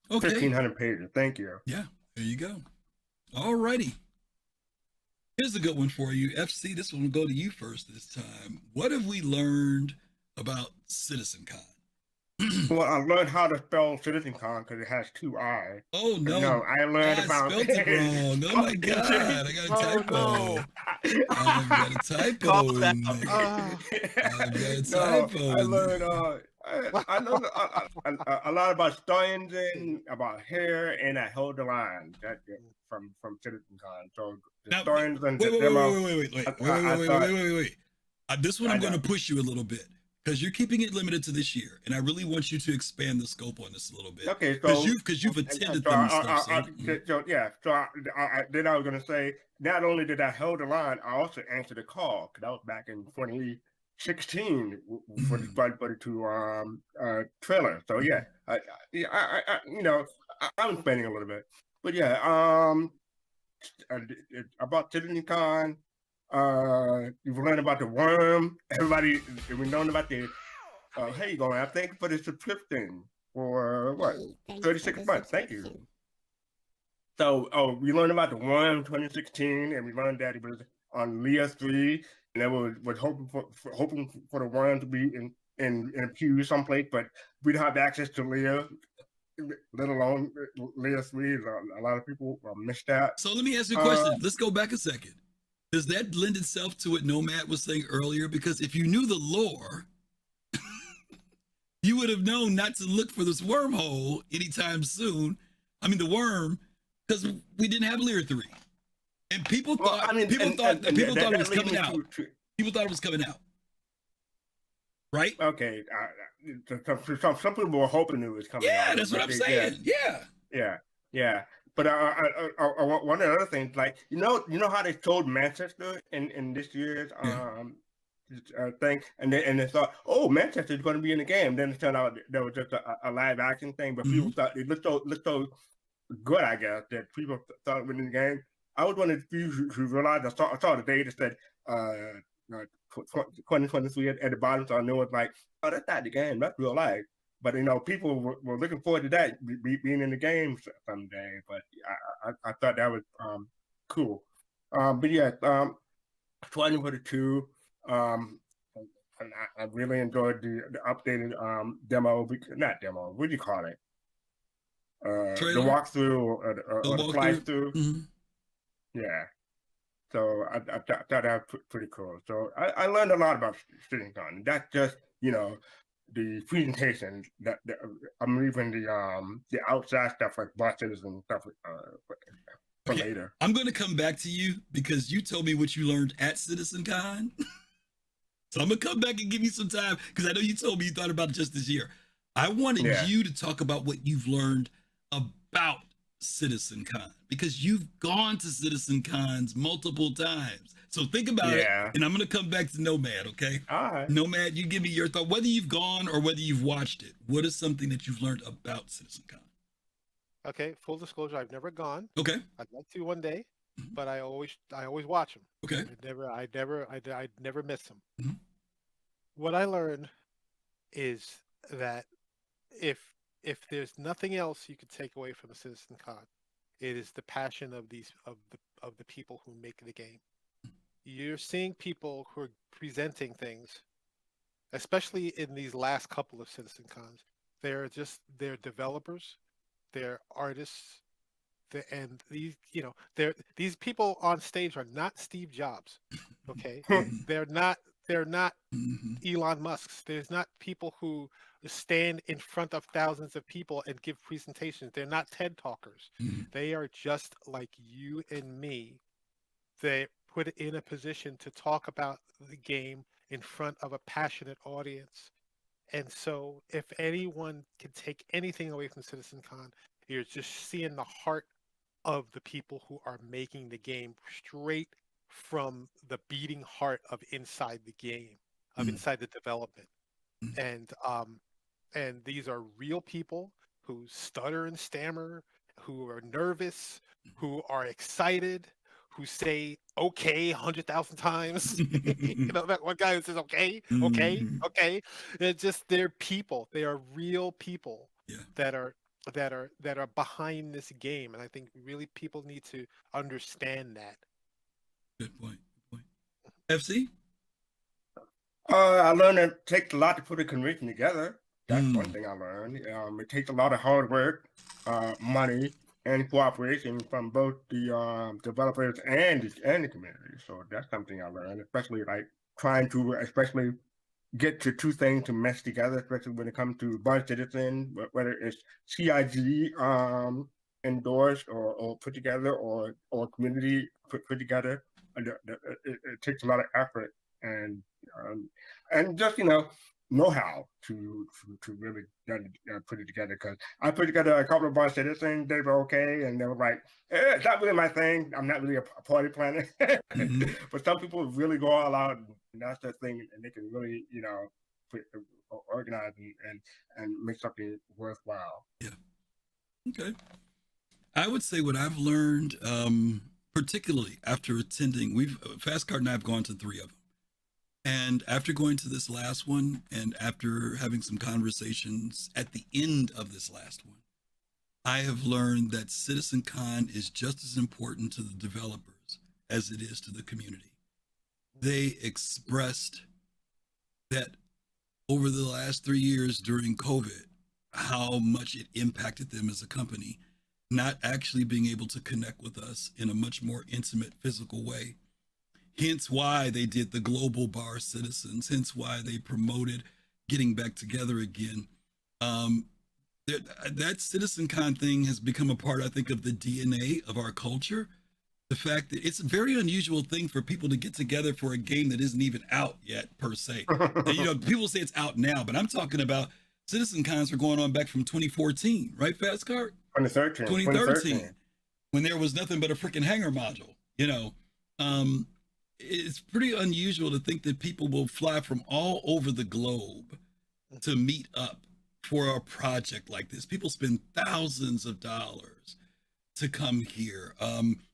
Speaker 1: Okay,
Speaker 3: 1,500 pages. Thank you.
Speaker 1: Yeah, there you go. All righty. Here's a good one for you, FC. This one will go to you first this time. What have we learned about CitizenCon?
Speaker 3: Well, I learned how to spell CitizenCon because it has 2 I's.
Speaker 1: Oh, no.
Speaker 3: No, I learned about...
Speaker 1: I spelled it wrong. Oh, my God. I got a typo.
Speaker 4: No.
Speaker 1: I've got a typo in there. I've got a typo.
Speaker 3: I learned... I know a lot about stones and about hair, and I held the line from CitizenCon. So the stones and
Speaker 1: wait. This one I'm going to push you a little bit. because you're keeping it limited to this year, and I really want you to expand the scope on this a little bit.
Speaker 3: Okay, so
Speaker 1: because you've attended them and stuff.
Speaker 3: Then I was gonna say, not only did I hold the line, I also answered the call because that was back in 2016 for the Squadron 42 trailer. So yeah, I'm spending a little bit, but yeah, about CitizenCon. You've learned about the worm. Everybody, we learned about the. Hey, going. I thank you for the subscription for what?
Speaker 5: Hey,
Speaker 3: 36 months. Thank you. So, we learned about the worm 2016, and we learned that it was on Leah 3, and that was hoping for the worm to be in a pew someplace, but we don't have access to Leah. Let alone Leah 3. A lot of people missed that.
Speaker 1: So let me ask you a question. Let's go back a second. Does that lend itself to what Nomad was saying earlier? Because if you knew the lore, you would have known not to look for this wormhole anytime soon. I mean, the worm, because we didn't have Lear 3. And people thought people thought it was coming out. People thought it was coming out. Right?
Speaker 3: Okay. Some people were hoping it was coming out.
Speaker 1: Yeah, that's what I'm saying.
Speaker 3: Yeah. But one of the other things, like you know how they told Manchester in this year's thing, and they thought, oh, Manchester's going to be in the game. Then it turned out that was just a live action thing, but people thought it looked so good, I guess, that people thought it was in the game. I was one of the few who realized. I saw the data said 2023 at the bottom, so I knew it was like, oh, that's not the game, that's real life. But people were looking forward to that being in the game someday. But I thought that was cool. But yeah, 2022. I really enjoyed the updated demo. Not demo. What do you call it? The walkthrough or the fly through.
Speaker 1: Mm-hmm.
Speaker 3: Yeah. So I thought that was pretty cool. So I learned a lot about CitizenCon. That's just the presentation that I'm leaving the outside stuff like buses and stuff for later.
Speaker 1: I'm going to come back to you because you told me what you learned at CitizenCon. So I'm going to come back and give you some time because I know you told me you thought about it just this year. I wanted you to talk about what you've learned about CitizenCon because you've gone to CitizenCons multiple times. So think about it, and I'm going to come back to Nomad, okay?
Speaker 3: All right.
Speaker 1: Nomad, you give me your thought, whether you've gone or whether you've watched it. What is something that you've learned about CitizenCon?
Speaker 4: Okay, full disclosure, I've never gone.
Speaker 1: Okay.
Speaker 4: I'd like to one day, but I always watch them.
Speaker 1: Okay.
Speaker 4: I never miss them.
Speaker 1: Mm-hmm.
Speaker 4: What I learned is that if there's nothing else you could take away from CitizenCon, it is the passion of the people who make the game. You're seeing people who are presenting things, especially in these last couple of CitizenCons. They're developers, they're artists, and these people on stage are not Steve Jobs. Okay, they're not Elon Musk's. There's not people who stand in front of thousands of people and give presentations. They're not TED talkers. They are just like you and me. They put in a position to talk about the game in front of a passionate audience. And so if anyone can take anything away from CitizenCon, you're just seeing the heart of the people who are making the game straight from the beating heart of inside the game, of inside the development. And these are real people who stutter and stammer, who are nervous, who are excited, who say okay 100,000 times. That one guy who says okay. They're people. They are real people that are behind this game, and I think really people need to understand that.
Speaker 1: Good point. FC?
Speaker 3: I learned it takes a lot to put a convention together. That's one thing I learned. It takes a lot of hard work, money, and cooperation from both the developers and the community. So that's something I learned, especially like trying to get to two things to mesh together, especially when it comes to Buzz Citizen, whether it's CIG endorsed or put together or community put together. It takes a lot of effort and just know-how to really put it together, because I put together a couple of our citizens. They were okay, and they were like, it's not really my thing. I'm not really a party planner. But some people really go all out, and that's their thing, and they can really, organize and make something worthwhile.
Speaker 1: Yeah. Okay. I would say what I've learned, particularly after attending, Fastcart and I have gone to 3 of them. And after going to this last one, and after having some conversations at the end of this last one, I have learned that CitizenCon is just as important to the developers as it is to the community. They expressed that over the last 3 years during COVID, how much it impacted them as a company, not actually being able to connect with us in a much more intimate, physical way. Hence why they did the global bar citizens, hence why they promoted getting back together again. That CitizenCon thing has become a part, I think, of the DNA of our culture. The fact that it's a very unusual thing for people to get together for a game that isn't even out yet, per se. And, people say it's out now, but I'm talking about CitizenCons were going on back from 2014, right, Fastcart? 2013, when there was nothing but a freaking hanger module, It's pretty unusual to think that people will fly from all over the globe to meet up for a project like this. People spend thousands of dollars to come here.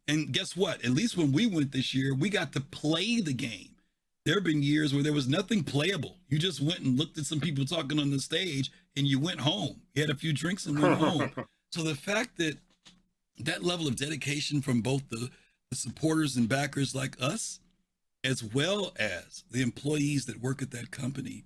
Speaker 1: And guess what? At least when we went this year, we got to play the game. There have been years where there was nothing playable. You just went and looked at some people talking on the stage and you went home. You had a few drinks and went home. So the fact that that level of dedication from both the supporters and backers like us, as well as the employees that work at that company.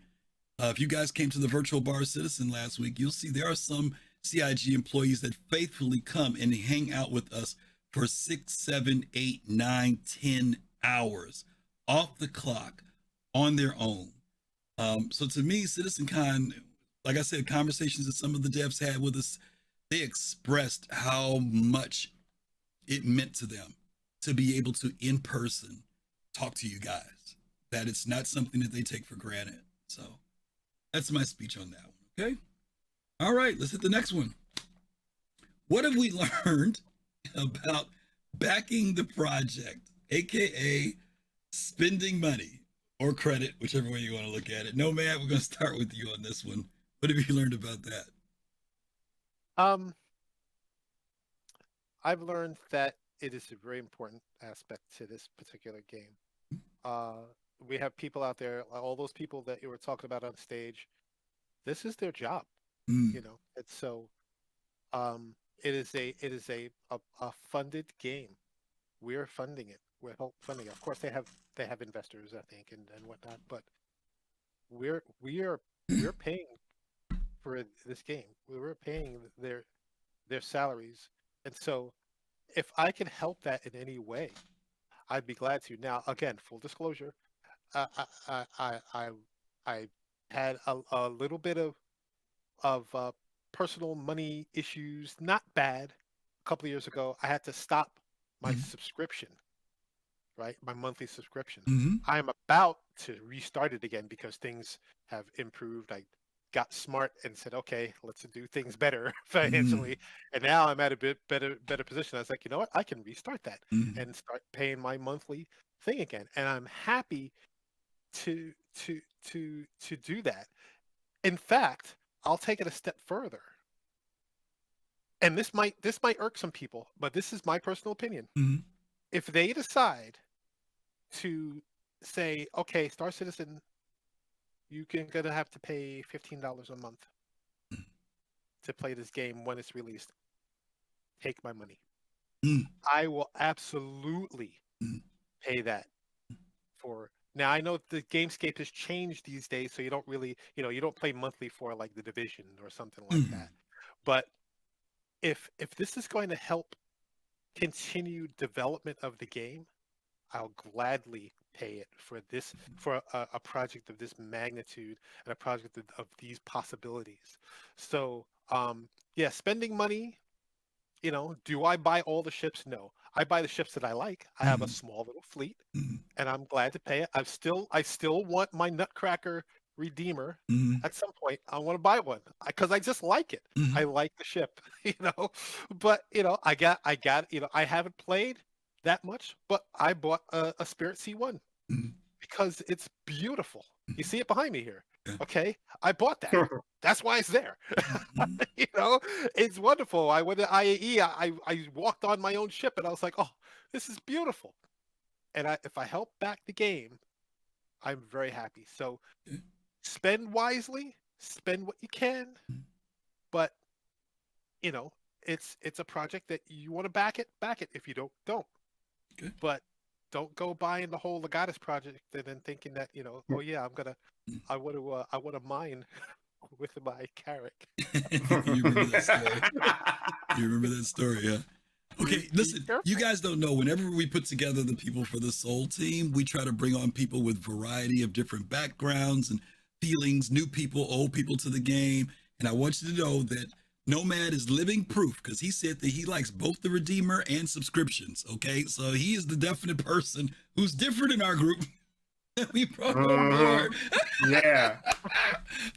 Speaker 1: If you guys came to the Virtual Bar Citizen last week, you'll see there are some CIG employees that faithfully come and hang out with us for 6, 7, 8, 9, 10 hours off the clock on their own. So to me, CitizenCon, like I said, conversations that some of the devs had with us, they expressed how much it meant to them to be able to in person talk to you guys, that it's not something that they take for granted. So that's my speech on that one. Okay. All right, let's hit the next one. What have we learned about backing the project, aka spending money or credit, whichever way you want to look at it? Nomad, we're going to start with you on this one. What have you learned about that?
Speaker 4: I've learned that it is a very important aspect to this particular game. We have people out there, all those people that you were talking about on stage, this is their job. It's so it is a funded game. We're funding it. We're funding it. Of course they have investors, I think, and whatnot, but we are paying for this game. We're paying their salaries. And so if I can help that in any way, I'd be glad to. Now, again, full disclosure, I had a little bit of personal money issues, not bad. A couple of years ago, I had to stop my subscription, right? My monthly subscription. I am about to restart it again because things have improved. I got smart and said, okay, let's do things better financially. And now I'm at a bit better position. I was like, you know what? I can restart that and start paying my monthly thing again. And I'm happy to do that. In fact, I'll take it a step further. And this might irk some people, but this is my personal opinion. If they decide to say, okay, Star Citizen, you're gonna have to pay $15 a month to play this game when it's released. Take my money. I will absolutely pay that for. Now I know the Gamescape has changed these days, so you don't really, you don't play monthly for like the Division or something like that. But if this is going to help continue development of the game, I'll gladly pay it for this, for a project of this magnitude and a project of these possibilities. So yeah, spending money, do I buy all the ships? No, I buy the ships that I like. I have a small little fleet and I'm glad to pay it. I still want my Nutcracker Redeemer,
Speaker 1: Mhm.
Speaker 4: at some point I want to buy one because I just like it.
Speaker 1: Mhm.
Speaker 4: I like the ship, But I got, I haven't played that much, but I bought a Spirit C1
Speaker 1: Mhm.
Speaker 4: because it's beautiful. You
Speaker 1: Mhm.
Speaker 4: see it behind me here.
Speaker 1: Yeah.
Speaker 4: Okay, I bought that. That's why it's there.
Speaker 1: Mhm.
Speaker 4: It's wonderful. I went to IAE. I walked on my own ship, and I was like, oh, this is beautiful. And if I help back the game, I'm very happy. So
Speaker 1: Yeah.
Speaker 4: spend wisely, spend what you can,
Speaker 1: Mhm.
Speaker 4: but you know, it's a project that you want to back it. If you don't.
Speaker 1: Okay.
Speaker 4: But don't go buying the whole Legatus project and then thinking that, oh yeah,
Speaker 1: Mhm.
Speaker 4: I want to mine with my carrick.
Speaker 1: You remember that story? You remember that story, yeah? Okay,
Speaker 4: Be
Speaker 1: listen, you
Speaker 4: careful.
Speaker 1: guys don't know. Whenever we put together the people for the Soul team, we try to bring on people with variety of different backgrounds and feelings, new people, old people to the game. And I want you to know that Nomad is living proof because he said that he likes both the Redeemer and subscriptions. Okay, so he is the definite person who's different in our group. We brought on
Speaker 3: Mhm.
Speaker 1: board.
Speaker 3: Yeah.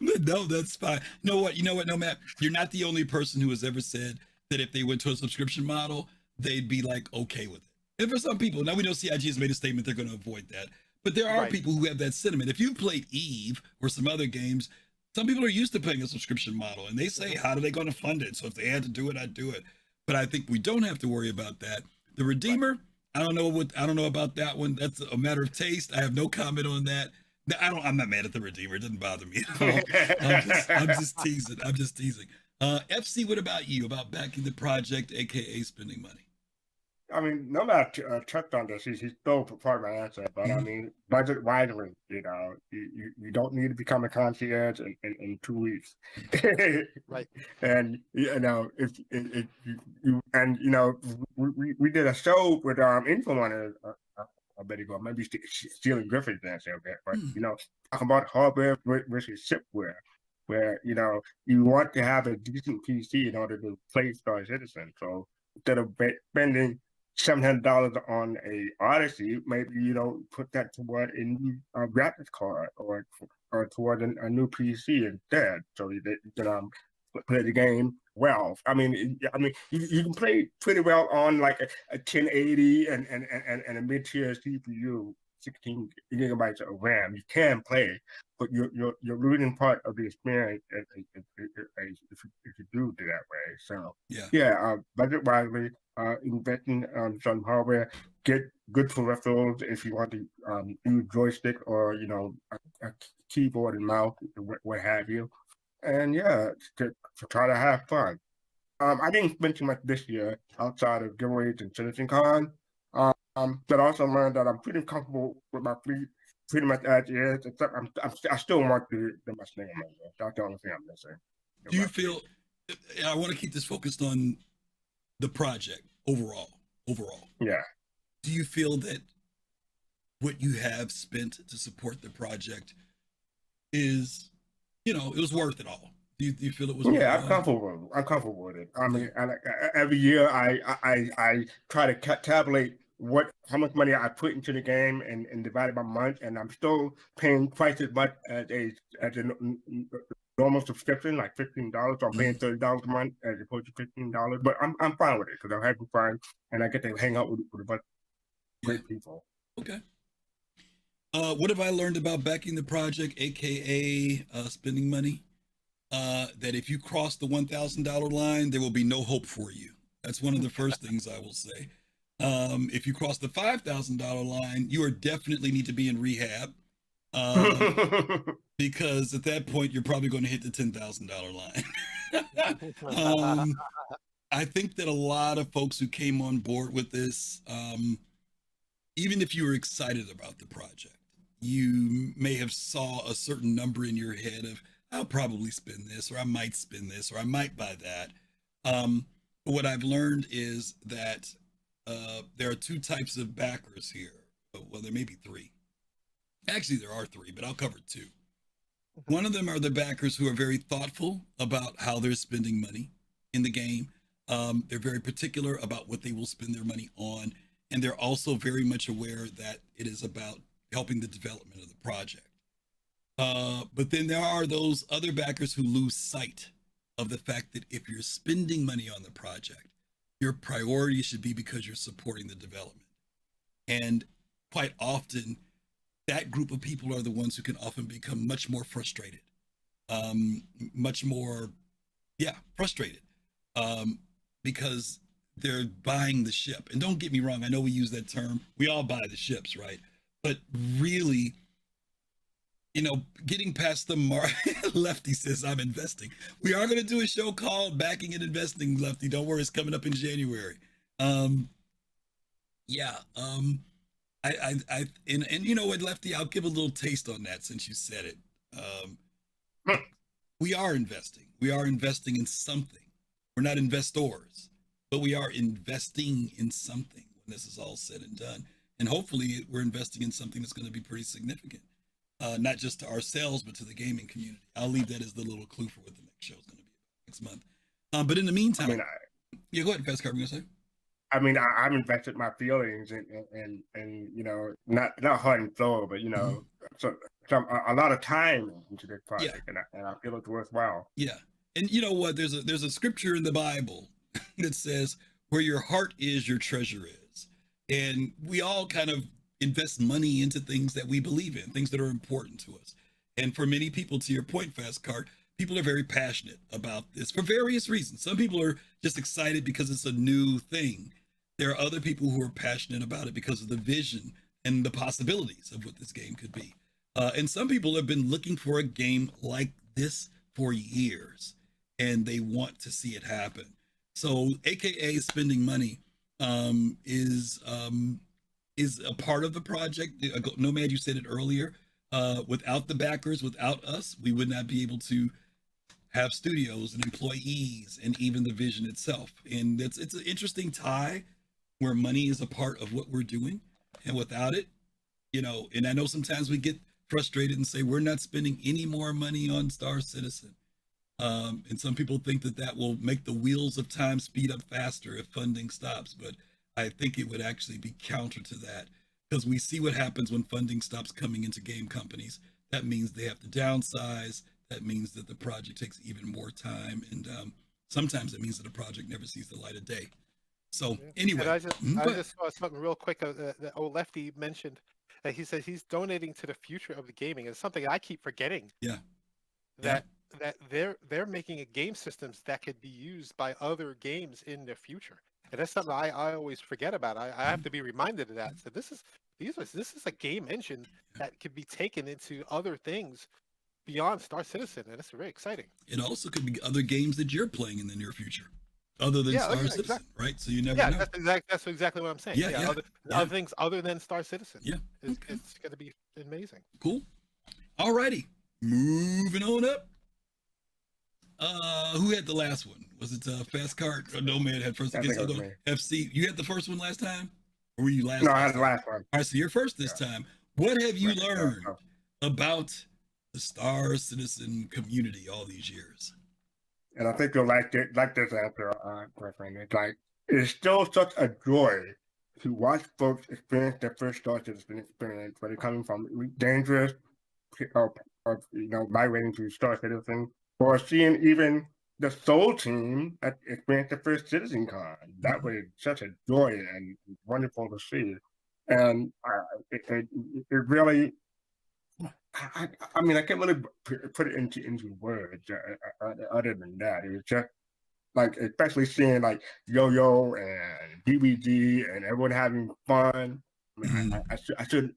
Speaker 1: No, that's fine. You know what, Nomad? You're not the only person who has ever said that if they went to a subscription model, they'd be like okay with it. And for some people, now we know CIG has made a statement they're going to avoid that. But there are
Speaker 4: Right.
Speaker 1: people who have that sentiment. If you've played Eve or some other games, some people are used to paying a subscription model and they say, how are they going to fund it? So if they had to do it, I'd do it. But I think we don't have to worry about that. The
Speaker 4: Right.
Speaker 1: Redeemer, I don't know about that one. That's a matter of taste. I have no comment on that. No, I'm not mad at the Redeemer. It doesn't bother me at all. I'm just teasing. I'm just teasing. FC, what about you? About backing the project, aka spending money?
Speaker 3: I mean, no matter touched on this, he stole part of my answer, but I
Speaker 1: Mhm.
Speaker 3: mean, budget wisely. You don't need to become a concierge in 2 weeks,
Speaker 4: Right.
Speaker 3: and if we did a show with Info on it a bit ago, maybe stealing Griffin's answer a bit, but
Speaker 1: Hmm.
Speaker 3: talking about hardware versus shipware, where you want to have a decent PC in order to play Star Citizen, so instead of spending $700 on a Odyssey, maybe you don't put that toward a new graphics card or toward a new PC instead, so that you can play the game well. You can play pretty well on like a 1080 and a mid-tier CPU, 16 gigabytes of RAM. You can play, but you're losing part of the experience if you do it that way. So
Speaker 1: Yeah.
Speaker 3: yeah, budget wisely, invest in some hardware, get good peripherals if you want to use joystick or a keyboard and mouse, what have you, and yeah, to try to have fun. I didn't spend too much this year outside of giveaways and CitizenCon. But I also learned that I'm pretty comfortable with my fleet pretty much as is. Except I still want the Mustang Mania. That's the only thing I'm missing in
Speaker 1: Do you
Speaker 3: my fleet.
Speaker 1: feel? I want to keep this focused on the project overall. Overall,
Speaker 3: Yeah.
Speaker 1: do you feel that what you have spent to support the project is, it was worth it all? Do you feel it was worth
Speaker 3: Yeah,
Speaker 1: it
Speaker 3: I'm
Speaker 1: all?
Speaker 3: comfortable. I'm comfortable with it. I
Speaker 1: Yeah.
Speaker 3: mean, every year I try to tabulate how much money I put into the game and divide it by month, and I'm still paying twice as much as a normal subscription, like $15. So I'm paying
Speaker 1: Mhm.
Speaker 3: $30 a month as opposed to $15. But I'm fine with it because I'm having fun and I get to hang out with a bunch of
Speaker 1: Yeah.
Speaker 3: great people.
Speaker 1: Okay. What have I learned about backing the project, aka spending money? That if you cross the $1,000 line, there will be no hope for you. That's one of the first things I will say. If you cross the $5,000 line, you are definitely need to be in rehab, um, because at that point you're probably going to hit the $10,000 line. um, I think that a lot of folks who came on board with this, even if you were excited about the project, you may have saw a certain number in your head of, I'll probably spend this, or I might spend this, or I might buy that. But what I've learned is that there are two types of backers here. Well, there may be three. Actually, there are three, but I'll cover two. One of them are the backers who are very thoughtful about how they're spending money in the game. They're very particular about what they will spend their money on. And they're also very much aware that it is about helping the development of the project. But then there are those other backers who lose sight of the fact that if you're spending money on the project, your priority should be because you're supporting the development. And quite often, that group of people are the ones who can often become much more frustrated, much more, yeah, frustrated, because they're buying the ship. And don't get me wrong, I know we use that term. We all buy the ships, right? But really, getting past the mark. Lefty says I'm investing. We are going to do a show called Backing and Investing, Lefty. Don't worry, it's coming up in January. Yeah. And you know what, Lefty, I'll give a little taste on that since you said it. We are investing. We are investing in something. We're not investors, but we are investing in something when this is all said and done. And hopefully we're investing in something that's going to be pretty significant. Not just to ourselves, but to the gaming community. I'll leave that as the little clue for what the next show is going to be next month. But in the meantime, yeah, go ahead, Fast Car. We're going to say.
Speaker 3: I've invested my feelings and not heart and soul, but a lot of time into this project, and I feel it's worthwhile.
Speaker 1: Yeah, and you know what? There's a scripture in the Bible that says, "Where your heart is, your treasure is," and we all kind of invest money into things that we believe in, things that are important to us. And for many people, to your point, Fast Cart, people are very passionate about this for various reasons. Some people are just excited because it's a new thing. There are other people who are passionate about it because of the vision and the possibilities of what this game could be. And some people have been looking for a game like this for years, and they want to see it happen. So, AKA spending money is a part of the project. Nomad, you said it earlier. Without the backers, without us, we would not be able to have studios and employees and even the vision itself. And it's an interesting tie where money is a part of what we're doing. And without it, and I know sometimes we get frustrated and say, we're not spending any more money on Star Citizen. And some people think that will make the wheels of time speed up faster if funding stops. But I think it would actually be counter to that, because we see what happens when funding stops coming into game companies. That means they have to downsize. That means that the project takes even more time. And sometimes it means that the project never sees the light of day. So anyway.
Speaker 4: And I just saw something real quick that old Lefty mentioned. That he says he's donating to the future of the gaming. It's something I keep forgetting.
Speaker 1: Yeah.
Speaker 4: That they're making game systems that could be used by other games in the future. And that's something I always forget about. I have to be reminded of that. So this is a game engine that could be taken into other things beyond Star Citizen, and it's very exciting.
Speaker 1: It also could be other games that you're playing in the near future, other than Star Citizen, exactly. Right? So you never know.
Speaker 4: That's exactly what I'm saying. Other things other than Star Citizen.
Speaker 1: Yeah,
Speaker 4: it's going to be amazing.
Speaker 1: Cool. Alrighty, moving on up. Who had the last one? Was it Fast Cart? Or Nomad had first? FC. You had the first one last time, or were you last?
Speaker 3: No, I had the last one.
Speaker 1: All right, so you're first this time. What have you learned about the Star Citizen community all these years?
Speaker 3: And I think you'll like this answer, Griffin. It's still such a joy to watch folks experience their first Star Citizen experience, whether coming from dangerous, migrating to Star Citizen, or seeing even the Soul team experience the first Citizen Con. That was such a joy and wonderful to see. And it really, I can't really put it into words other than that. It was just especially seeing Yo-Yo and DVD and everyone having fun. I shouldn't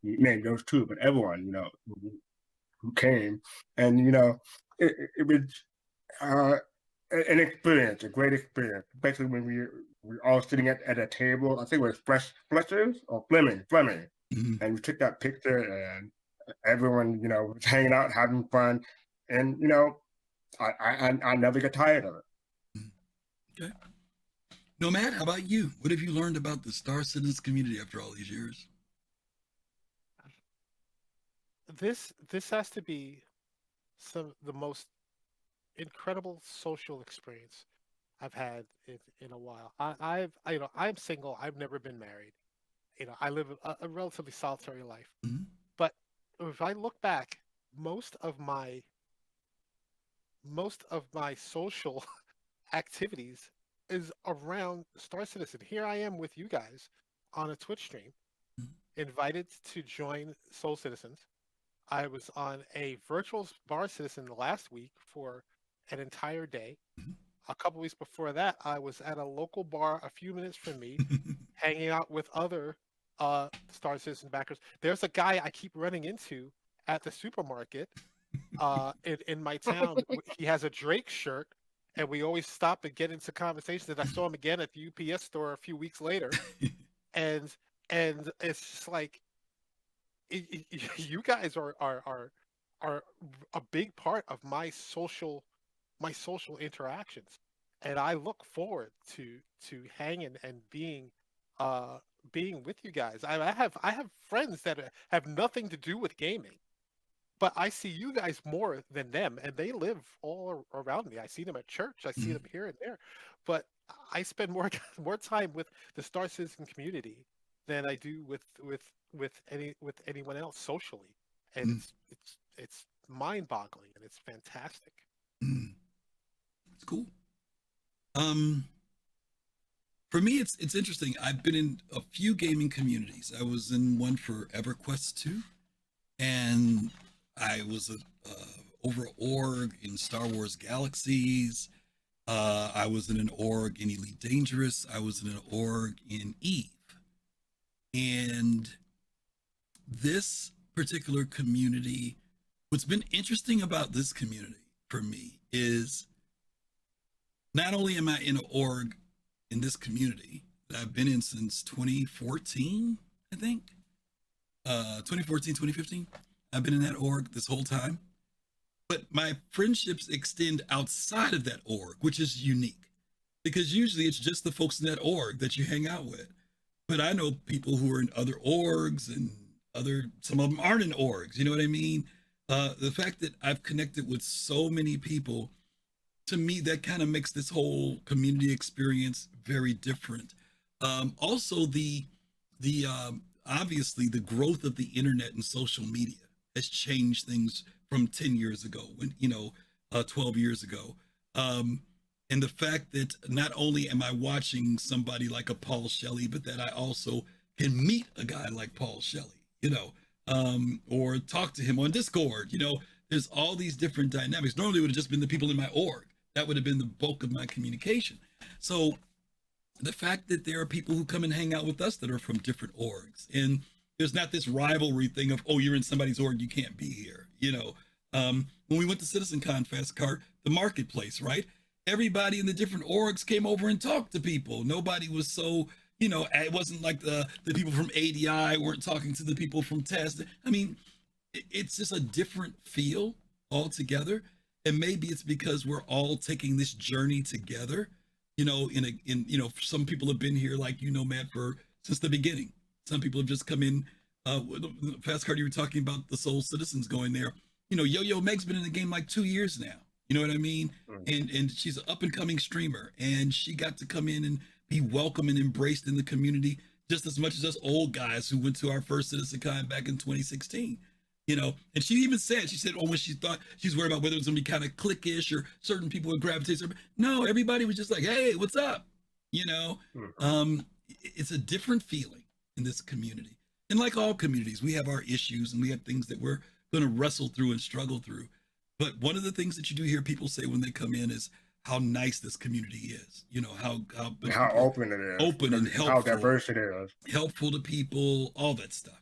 Speaker 3: name those two, but everyone, who came, and it was an experience, a great experience, especially when we were all sitting at a table. I think it was Fletcher's or Fleming, and we took that picture, and everyone was hanging out, having fun, and I never get tired of it.
Speaker 1: Okay. Nomad, how about you? What have you learned about the Star Citizen community after all these years?
Speaker 4: This has to be the most incredible social experience I've had in a while. I'm single. I've never been married. I live a relatively solitary life. But if I look back, most of my social activities is around Star Citizen. Here I am with you guys on a Twitch stream, invited to join Soul Citizens. I was on a virtual Bar Citizen last week for an entire day. A couple weeks before that, I was at a local bar a few minutes from me, hanging out with other Star Citizen backers. There's a guy I keep running into at the supermarket in my town. He has a Drake shirt, and we always stop and get into conversations. And I saw him again at the UPS store a few weeks later, and it's just like you guys are a big part of my social interactions, and I look forward to hanging and being with you guys. I have friends that have nothing to do with gaming, but I see you guys more than them, and they live all around me. I see them at church, I see them here and there, but I spend more more time with the Star Citizen community than I do with anyone else socially, and it's mind-boggling, and it's fantastic.
Speaker 1: It's cool. For me, it's interesting. I've been in a few gaming communities. I was in one for EverQuest 2, and I was over an org in Star Wars Galaxies. I was in an org in Elite Dangerous. I was in an org in Eve. And this particular community, what's been interesting about this community for me is not only am I in an org in this community that I've been in since 2014, I think, 2014, 2015. I've been in that org this whole time, but my friendships extend outside of that org, which is unique because usually it's just the folks in that org that you hang out with. But I know people who are in other orgs and some of them aren't in orgs. You know what I mean? The fact that I've connected with so many people, to me, that kind of makes this whole community experience very different. Also, the obviously the growth of the internet and social media has changed things from 10 years ago, 12 years ago. And the fact that not only am I watching somebody like a Paul Shelley, but that I also can meet a guy like Paul Shelley, or talk to him on Discord. There's all these different dynamics. Normally it would have just been the people in my org. That would have been the bulk of my communication. So the fact that there are people who come and hang out with us that are from different orgs, and there's not this rivalry thing of, oh, you're in somebody's org, you can't be here. When we went to CitizenCon fastcart, the marketplace, right? Everybody in the different orgs came over and talked to people. Nobody was so, it wasn't like the people from ADI weren't talking to the people from Test. I mean, it's just a different feel altogether. And maybe it's because we're all taking this journey together. Some people have been here, like, Matt, since the beginning. Some people have just come in. Fastcart, you were talking about the Soul Citizens going there. Yo-Yo Meg's been in the game like 2 years now. You know what I mean? And she's an up and coming streamer, and she got to come in and be welcome and embraced in the community just as much as us old guys who went to our first CitizenCon back in 2016. And she even said, when she thought she's worried about whether it was gonna be kind of cliquish or certain people would gravitate. No, everybody was just like, hey, what's up? It's a different feeling in this community. And like all communities, we have our issues and we have things that we're gonna wrestle through and struggle through. But one of the things that you do hear people say when they come in is how nice this community is. How
Speaker 3: open it is,
Speaker 1: open and helpful,
Speaker 3: how diverse it is,
Speaker 1: helpful to people, all that stuff.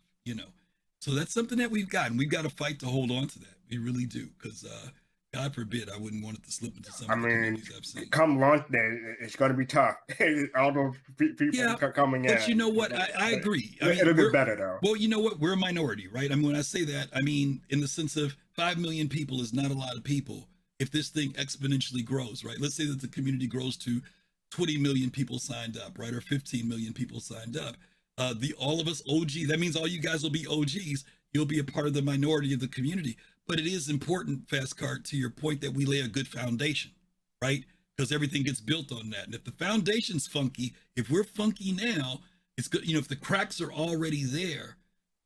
Speaker 1: So that's something that we've got, and we've got to fight to hold on to that. We really do, because God forbid, I wouldn't want it to slip into some of the communities I've seen.
Speaker 3: Come launch day, it's going to be tough. All those people coming in.
Speaker 1: But you know what? I agree.
Speaker 3: It'll be better, though.
Speaker 1: Well, you know what? We're a minority, right? When I say that, in the sense of 5 million people is not a lot of people if this thing exponentially grows, right? Let's say that the community grows to 20 million people signed up, right? Or 15 million people signed up. All of us OG, that means all you guys will be OGs. You'll be a part of the minority of the community. But it is important, Fastcart, to your point, that we lay a good foundation, right? Because everything gets built on that. And if the foundation's funky, if we're funky now, it's good. If the cracks are already there,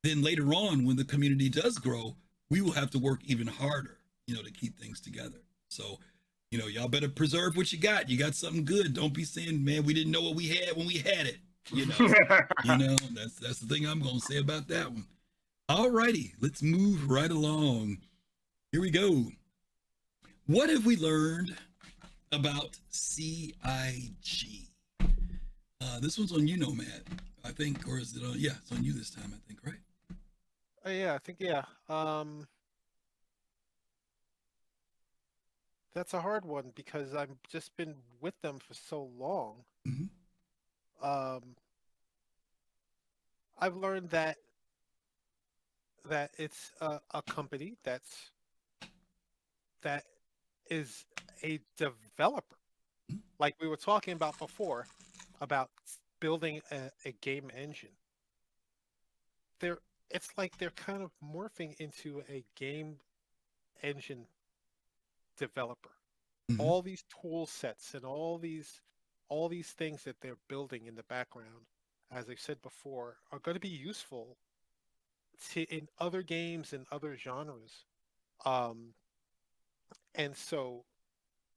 Speaker 1: then later on, when the community does grow, we will have to work even harder, to keep things together. So, y'all better preserve what you got. You got something good. Don't be saying, man, we didn't know what we had when we had it. That's the thing I'm going to say about that one. All righty, let's move right along. Here we go. What have we learned about CIG? This one's on you, Nomad, I think, or is it on? Yeah, it's on you this time, I think, right?
Speaker 4: Yeah, I think, yeah. That's a hard one because I've just been with them for so long.
Speaker 1: Mm-hmm.
Speaker 4: I've learned that it's a company that is a developer, like we were talking about before, about building a game engine. It's like they're kind of morphing into a game engine developer.
Speaker 1: Mm-hmm.
Speaker 4: All these tool sets and all these things that they're building in the background, as I said before, are going to be useful in other games and other genres. And so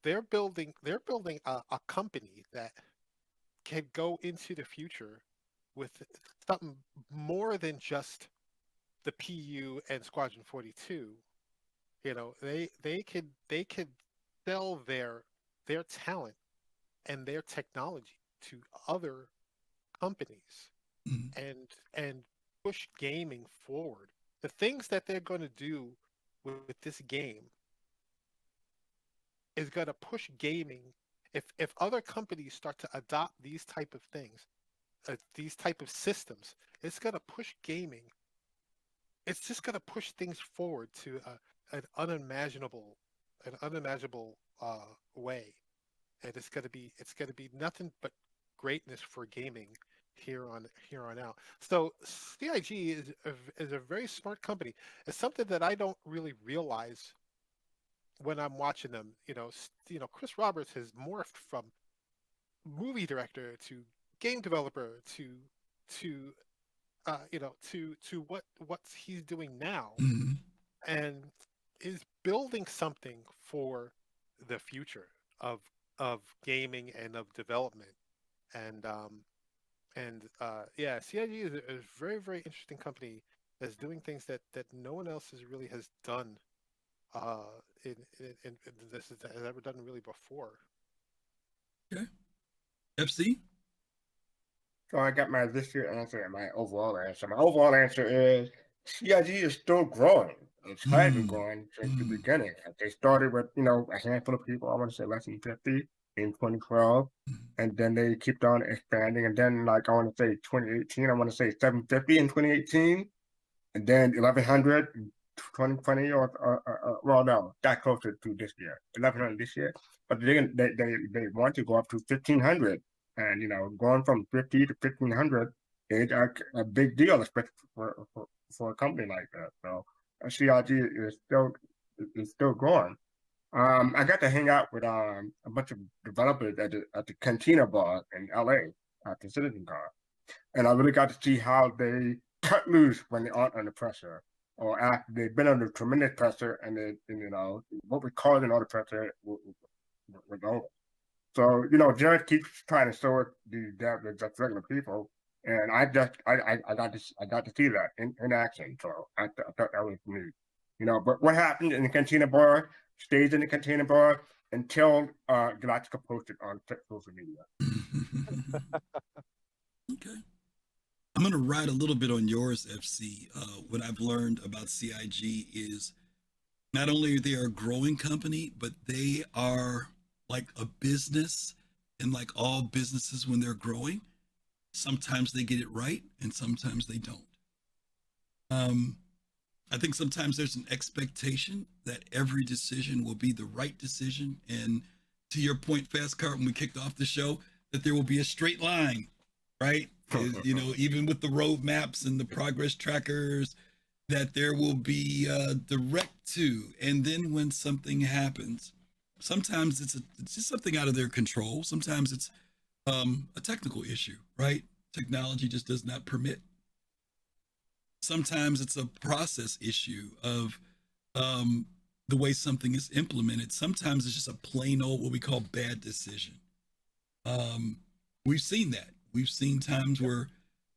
Speaker 4: they're building a company that can go into the future with something more than just the PU and Squadron 42. They could sell their talent and their technology to other companies
Speaker 1: Mm-hmm.
Speaker 4: and push gaming forward. The things that they're going to do with this game is going to push gaming. If other companies start to adopt these type of things, these type of systems, it's going to push gaming. It's just going to push things forward to an unimaginable way, and it's going to be nothing but greatness for gaming here on out. So CIG is a very smart company. It's something that I don't really realize when I'm watching them. Chris Roberts has morphed from movie director to game developer to what he's doing now,
Speaker 1: Mm-hmm.
Speaker 4: and is building something for the future of gaming and of development. And yeah, CIG is a very, very interesting company that's doing things that no one else really has done uh in this has ever done really before.
Speaker 1: Okay. FC?
Speaker 3: So I got my this year answer and my overall answer. My overall answer is CIG is still growing. It's had been
Speaker 1: Mm.
Speaker 3: growing since the
Speaker 1: Mm.
Speaker 3: beginning. They started with, a handful of people, I want to say less than 50 in 2012.
Speaker 1: Mm.
Speaker 3: And then they kept on expanding. And then, like, I want to say 2018, I want to say 750 in 2018. And then 1100 in 2020, well, no, got closer to this year, 1100 this year. But they want to go up to 1500. And, going from 50 to 1500 is a big deal, especially for a company like that. So CRG is still growing. I got to hang out with a bunch of developers at the Cantina Bar in LA at the Citizen Car, and I really got to see how they cut loose when they aren't under pressure, or after they've been under tremendous pressure, and what was causing all the pressure was over. So Jared keeps trying to show us these devs are just regular people, and I got to see that in action. So I thought that was neat. But what happened in the Cantina Bar stays in the Cantina Bar until Galactica posted on social media.
Speaker 1: Okay. I'm going to ride a little bit on yours, FC. What I've learned about CIG is not only are they a growing company, but they are like a business. And like all businesses, when they're growing, sometimes they get it right and sometimes they don't. I think sometimes there's an expectation that every decision will be the right decision. And to your point, Fastcart, when we kicked off the show, that there will be a straight line, right? Even with the roadmaps and the progress trackers, that there will be direct to. And then when something happens, sometimes it's just something out of their control. Sometimes it's a technical issue, right? Technology just does not permit sometimes it's a process issue of the way something is implemented. Sometimes it's just a plain old what we call bad decision. We've seen that. We've seen times where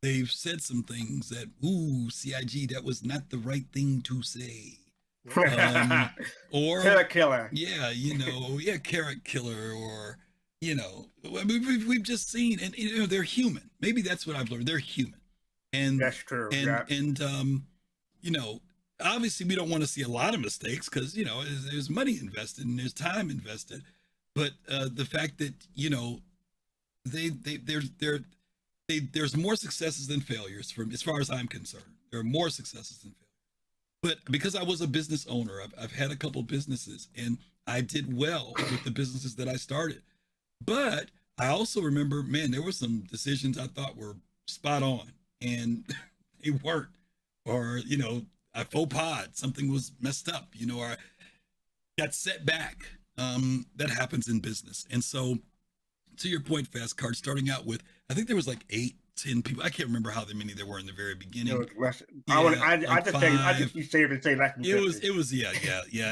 Speaker 1: they've said some things that, ooh, CIG, that was not the right thing to say. Or
Speaker 3: carrot killer.
Speaker 1: Yeah, yeah, carrot killer, or I mean, we've just seen, and they're human. Maybe that's what I've learned. They're human, and
Speaker 3: that's true.
Speaker 1: And obviously we don't want to see a lot of mistakes because there's money invested and there's time invested, but the fact that there's more successes than failures, from as far as I'm concerned. There are more successes than failures. But because I was a business owner, I've had a couple businesses, and I did well with the businesses that I started. But I also remember, man, there were some decisions I thought were spot on, and they weren't. Or, I faux pas, something was messed up, or I got set back. That happens in business. And so, to your point, fastcart, starting out with, I think there was like 8, 10 people. I can't remember how many there were in the very beginning.
Speaker 3: It was less.
Speaker 1: Yeah,
Speaker 3: I just be safe and say less than 50.
Speaker 1: It was yeah.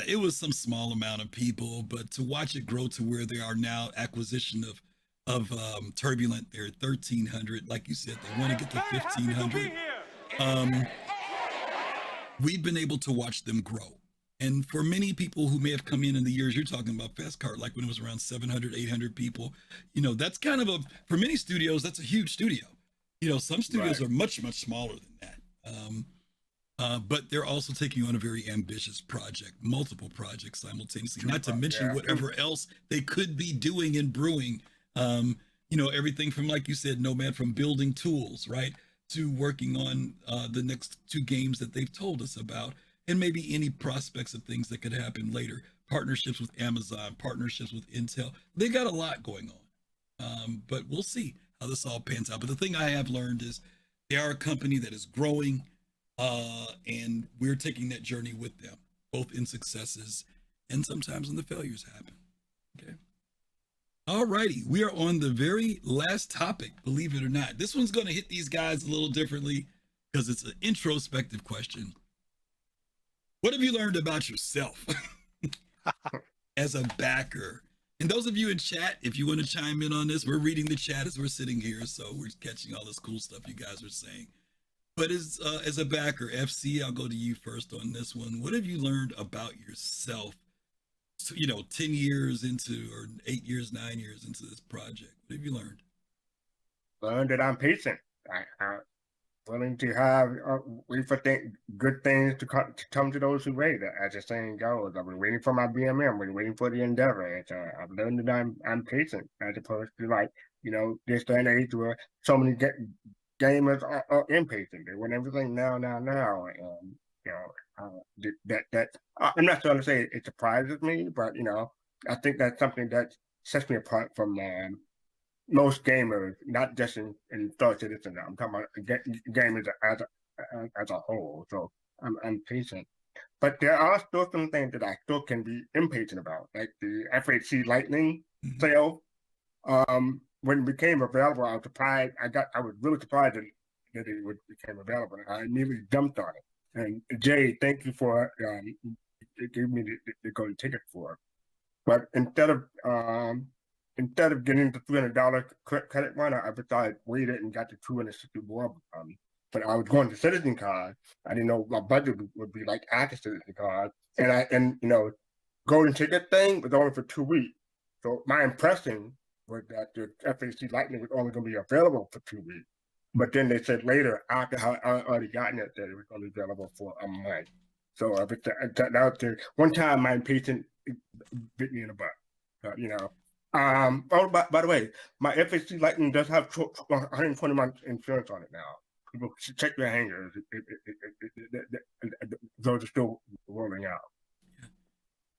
Speaker 1: It was some small amount of people, but to watch it grow to where they are now, acquisition of Turbulent, they're 1,300. Like you said, they want to get to 1,500. We've been able to watch them grow. And for many people who may have come in the years you're talking about, fastcart, like when it was around 700, 800 people, that's kind of for many studios, that's a huge studio. Some studios are much, much smaller than that. But they're also taking on a very ambitious project, multiple projects simultaneously, not to mention whatever else they could be doing and brewing. Everything from, like you said, Nomad, from building tools, right, to working on the next 2 games that they've told us about, and maybe any prospects of things that could happen later. Partnerships with Amazon, partnerships with Intel. They got a lot going on. But we'll see how this all pans out. But the thing I have learned is they are a company that is growing, and we're taking that journey with them, both in successes and sometimes when the failures happen. Okay. All righty. We are on the very last topic, believe it or not. This one's going to hit these guys a little differently because it's an introspective question. What have you learned about yourself as a backer? And those of you in chat, if you want to chime in on this, we're reading the chat as we're sitting here, so we're catching all this cool stuff you guys are saying. But as a backer, FC, I'll go to you first on this one. What have you learned about yourself, 10 years into, or 8 years, 9 years into this project? What have you learned?
Speaker 3: Learned that I'm patient. I'm willing to have wait for good things to come to those who wait. As the saying goes, I've been waiting for my BMM, been waiting for the endeavor. I've learned that I'm patient, as opposed to this day and age where so many gamers are impatient. They want everything now, and that I'm not trying to say it surprises me, but I think that's something that sets me apart from most gamers, not just in Star Citizen. I'm talking about gamers as a whole. So I'm patient, but there are still some things that I still can be impatient about, like the FHC Lightning sale. When it became available, I was surprised. I was really surprised that it became available. I immediately jumped on it. And Jay, thank you for giving me the golden ticket for it. But instead of getting the $300 credit one, I decided waited and got the $260 more. But I was going to Citizen Card. I didn't know my budget would be like after Citizen Card, and golden ticket thing was only for 2 weeks. So my impression was that the FHC Lightning was only going to be available for 2 weeks. But then they said later, after I already gotten it, that it was only available for a month. So one time my impatience bit me in the butt. By the way, my FHC Lightning does have 120 months insurance on it now. People should check their hangers. Those are still rolling out.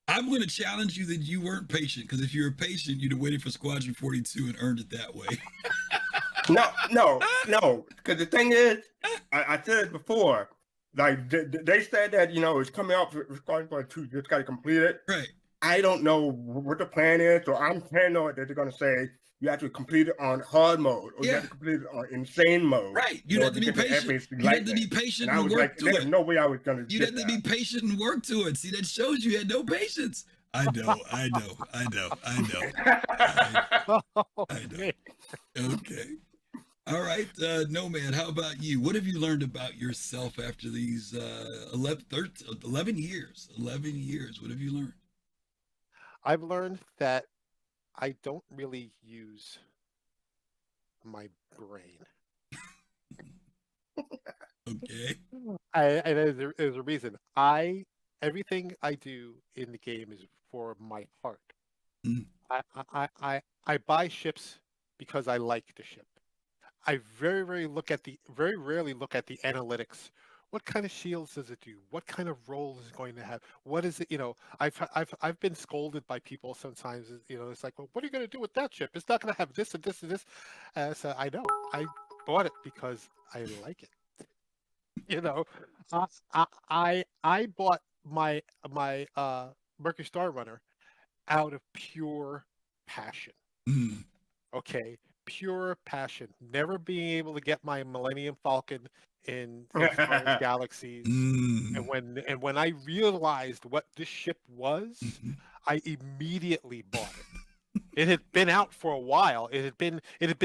Speaker 1: I'm going to challenge you that you weren't patient, because if you were patient, you'd have waited for Squadron 42 and earned it that way.
Speaker 3: No. Because the thing is, I said it before. Like they said that it's coming out for Squadron 42. You just got to complete it.
Speaker 1: Right.
Speaker 3: I don't know what the plan is, so I'm paranoid that they're going to say, you have to complete it on hard mode, or you have to complete it on insane mode.
Speaker 1: Right. You'd have to be patient. You'd have to be patient and work to it.
Speaker 3: There's no way I was going to.
Speaker 1: You'd have to be patient and work to it. See, that shows you had no patience. I know. Okay. All right, Nomad, how about you? What have you learned about yourself after these 11 years? 11 years. What have you learned?
Speaker 4: I've learned that I don't really use my brain.
Speaker 1: Okay.
Speaker 4: There's a reason. Everything I do in the game is for my heart.
Speaker 1: Mm.
Speaker 4: I buy ships because I like the ship. I very rarely look at the analytics. What kind of shields does it do? What kind of role is it going to have? What is it? I've been scolded by people sometimes. It's like, well, what are you going to do with that ship? It's not going to have this and this and this. So I know I bought it because I like it. I bought my Mercury Star Runner out of pure passion.
Speaker 1: Mm.
Speaker 4: Okay, pure passion. Never being able to get my Millennium Falcon in Star Wars Galaxies, and when I realized what this ship was, I immediately bought it. It had been out for a while. It had been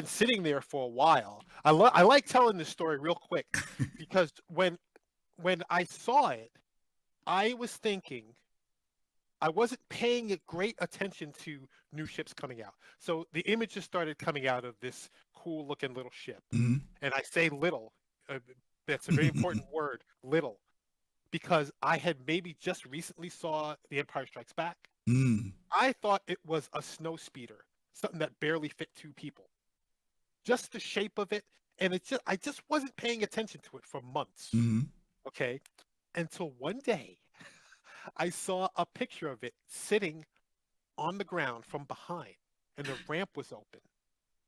Speaker 4: sitting there for a while. I like telling this story real quick because when I saw it, I was thinking. I wasn't paying great attention to new ships coming out. So the images started coming out of this cool looking little ship.
Speaker 1: Mm-hmm.
Speaker 4: And I say little, that's a very important word, little, because I had maybe just recently saw The Empire Strikes Back.
Speaker 1: Mm.
Speaker 4: I thought it was a snow speeder, something that barely fit 2 people. Just the shape of it. And I just wasn't paying attention to it for months.
Speaker 1: Mm-hmm.
Speaker 4: Okay. Until one day, I saw a picture of it sitting on the ground from behind, and the ramp was open.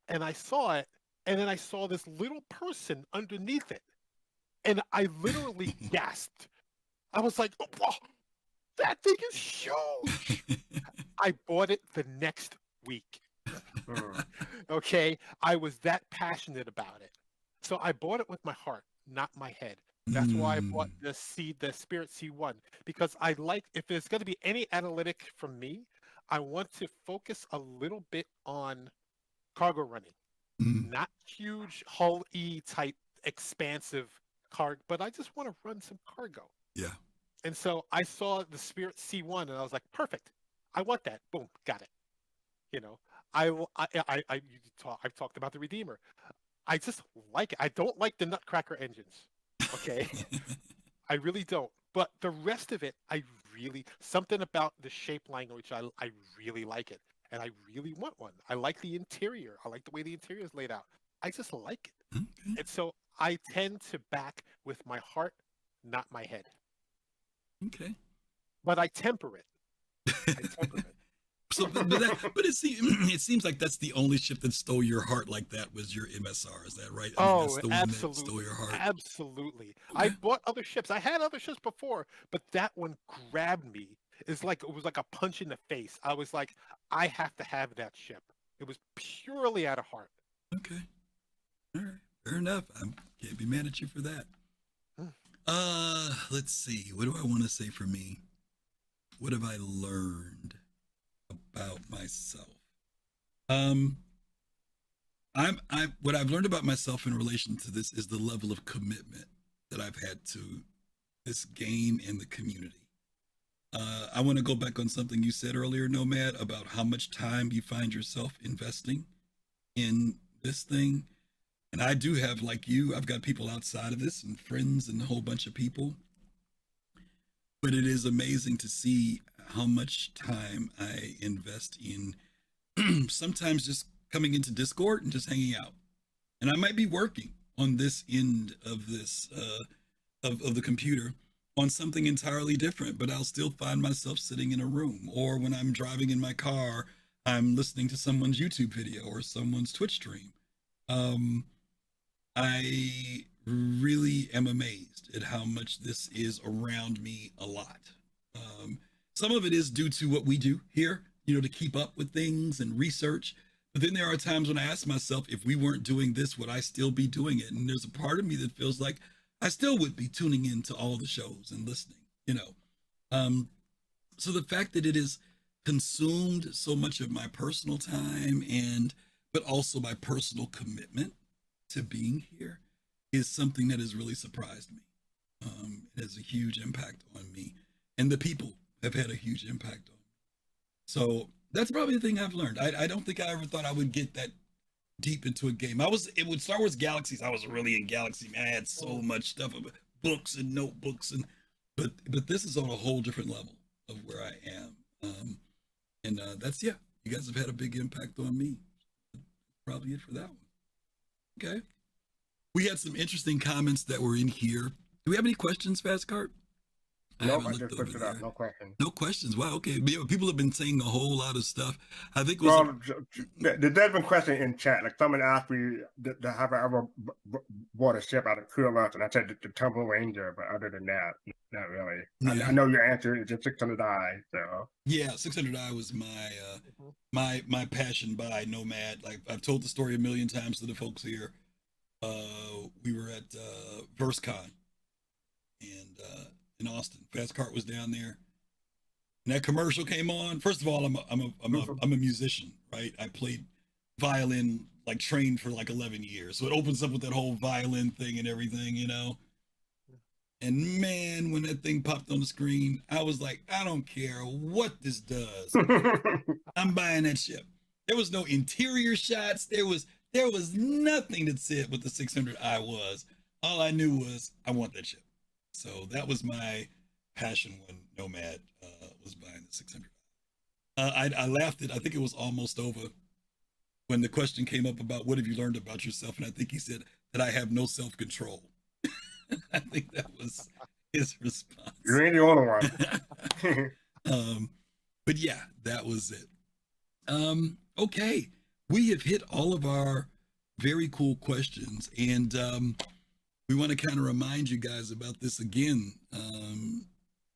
Speaker 4: And I saw it, and then I saw this little person underneath it. And I literally gasped. I was like, oh, that thing is huge. I bought it the next week. Okay? I was that passionate about it. So I bought it with my heart, not my head. That's why I bought the Spirit C1, because I like, if there's going to be any analytic from me, I want to focus a little bit on cargo running, not huge hull E type expansive cargo, but I just want to run some cargo.
Speaker 1: Yeah.
Speaker 4: And so I saw the Spirit C1 and I was like, perfect. I want that. Boom, got it. I've talked about the Redeemer. I just like it. I don't like the Nutcracker engines. Okay, I really don't. But the rest of it, something about the shape language, I really like it. And I really want one. I like the interior. I like the way the interior is laid out. I just like it.
Speaker 1: Okay.
Speaker 4: And so I tend to back with my heart, not my head.
Speaker 1: Okay.
Speaker 4: But I temper it.
Speaker 1: So, but it seems like that's the only ship that stole your heart like that was your MSR. Is that right?
Speaker 4: That's
Speaker 1: the
Speaker 4: absolutely.
Speaker 1: One that stole your heart.
Speaker 4: Absolutely.
Speaker 1: Okay.
Speaker 4: I bought other ships. I had other ships before, but that one grabbed me. It was like a punch in the face. I was like, I have to have that ship. It was purely out of heart.
Speaker 1: Okay. All right. Fair enough. I can't be mad at you for that. Let's see. What do I want to say for me? What have I learned about myself? What I've learned about myself in relation to this is the level of commitment that I've had to this game and the community. I want to go back on something you said earlier, Nomad, about how much time you find yourself investing in this thing. And I do have, like you, I've got people outside of this and friends and a whole bunch of people. But it is amazing to see how much time I invest in sometimes just coming into Discord and just hanging out. And I might be working on this end of this, of the computer on something entirely different, but I'll still find myself sitting in a room, or when I'm driving in my car, I'm listening to someone's YouTube video or someone's Twitch stream. I really am amazed at how much this is around me a lot. Some of it is due to what we do here, to keep up with things and research, But then there are times when I ask myself, if we weren't doing this, would I still be doing it? And there's a part of me that feels like I still would be tuning into all the shows and listening, you know. So the fact that it has consumed so much of my personal time but also my personal commitment to being here is something that has really surprised me. It has a huge impact on me, and the people have had a huge impact on me. So that's probably the thing I've learned. I don't think I ever thought I would get that deep into a game. With Star Wars Galaxies, I was really in Galaxy, man. I had so much stuff, books and notebooks, but this is on a whole different level of where I am. That's, yeah, you guys have had a big impact on me. Probably it for that one. Okay. We had some interesting comments that were in here. Do we have any questions, Fastcart?
Speaker 3: Nope, I just put it up. No questions.
Speaker 1: No questions. Wow. Okay. Yeah, people have been saying a whole lot of stuff. I think
Speaker 3: there's been question in chat. Like someone asked me, have I ever bought a ship out of pure luck? And I said the Temple Ranger, but other than that, not really. Yeah. I know your answer is just 600i. So
Speaker 1: yeah, 600i was my passion by Nomad. Like I've told the story a million times to the folks here. We were at VerseCon and in Austin. Fastcart was down there, and that commercial came on. First of all, I'm a musician, right? I played violin, like trained for like 11 years, so it opens up with that whole violin thing and everything, you know. And man, when that thing popped on the screen, I was like, I don't care what this does. I'm buying that ship. There was no interior shots. There was nothing that said what the 600i was. All I knew was I want that ship. So that was my passion when Nomad was buying the 600. I laughed at, I think it was almost over when the question came up about what have you learned about yourself? And I think he said that I have no self-control. I think that was his response.
Speaker 3: You ain't the only one.
Speaker 1: But yeah, that was it. Okay. We have hit all of our very cool questions, and we want to kind of remind you guys about this again.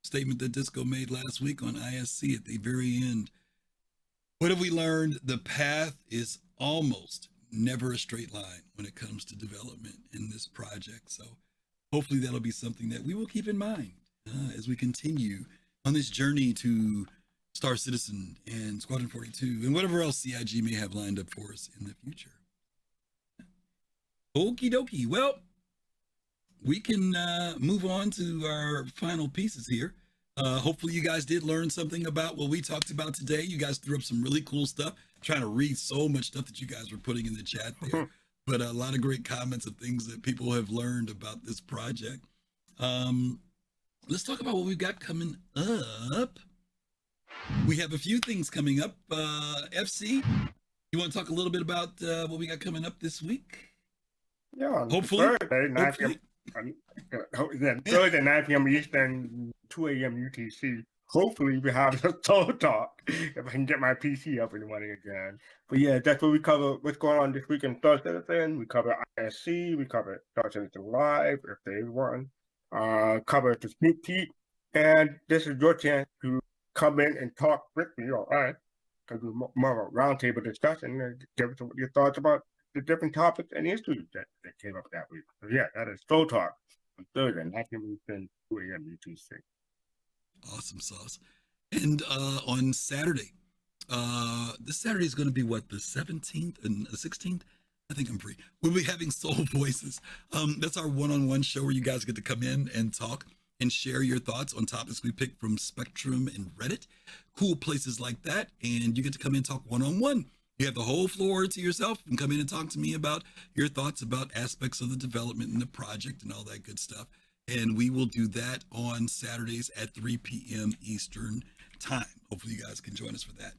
Speaker 1: Statement that Disco made last week on ISC at the very end. What have we learned? The path is almost never a straight line when it comes to development in this project. So hopefully that'll be something that we will keep in mind as we continue on this journey to Star Citizen and Squadron 42 and whatever else CIG may have lined up for us in the future. Okie dokie. Well, we can move on to our final pieces here. Hopefully you guys did learn something about what we talked about today. You guys threw up some really cool stuff. I'm trying to read so much stuff that you guys were putting in the chat there, but a lot of great comments of things that people have learned about this project. Let's talk about what we've got coming up. We have a few things coming up. FC, you want to talk a little bit about what we got coming up this week?
Speaker 3: Yeah,
Speaker 1: hopefully.
Speaker 3: Thursday, 9 p.m. Thursday, 9 p.m. Eastern, 2 a.m. UTC. Hopefully, we have a Soul Talk if I can get my PC up and running again. But yeah, that's what we cover. What's going on this week in Star Citizen? We cover ISC. We cover Star Citizen Live if there's one. Cover the sneak peek, and this is your chance to come in and talk with me, all right? Because we're more of a roundtable discussion and give us your thoughts about the different topics and issues that came up that week. So yeah, that is Soul Talk on Thursday, 9 p.m. Eastern, 2 a.m. UTC.
Speaker 1: Awesome sauce. And on Saturday, this Saturday is going to be what, the 17th and the 16th? I think I'm free. We'll be having Soul Voices. That's our one-on-one show where you guys get to come in and talk and share your thoughts on topics we picked from Spectrum and Reddit, cool places like that. And you get to come in and talk one-on-one. You have the whole floor to yourself and come in and talk to me about your thoughts about aspects of the development and the project and all that good stuff. And we will do that on Saturdays at 3 p.m. Eastern time. Hopefully you guys can join us for that.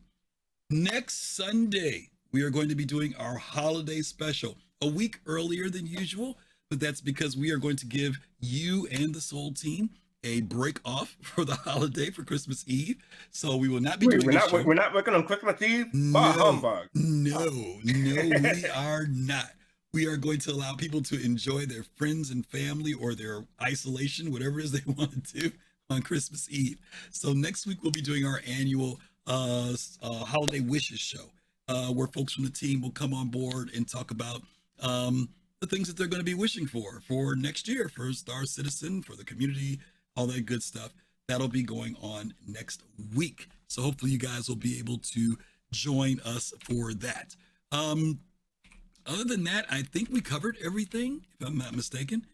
Speaker 1: Next Sunday, we are going to be doing our holiday special a week earlier than usual, but that's because we are going to give you and the Soul team a break off for the holiday for Christmas Eve. So we will not be doing a show.
Speaker 3: We're not working on Christmas Eve?
Speaker 1: No,
Speaker 3: humbug.
Speaker 1: No, we are not. We are going to allow people to enjoy their friends and family or their isolation, whatever it is they want to do on Christmas Eve. So next week we'll be doing our annual holiday wishes show. where folks from the team will come on board and talk about the things that they're going to be wishing for next year, for Star Citizen, for the community, all that good stuff. That'll be going on next week. So hopefully you guys will be able to join us for that. Other than that, I think we covered everything, if I'm not mistaken.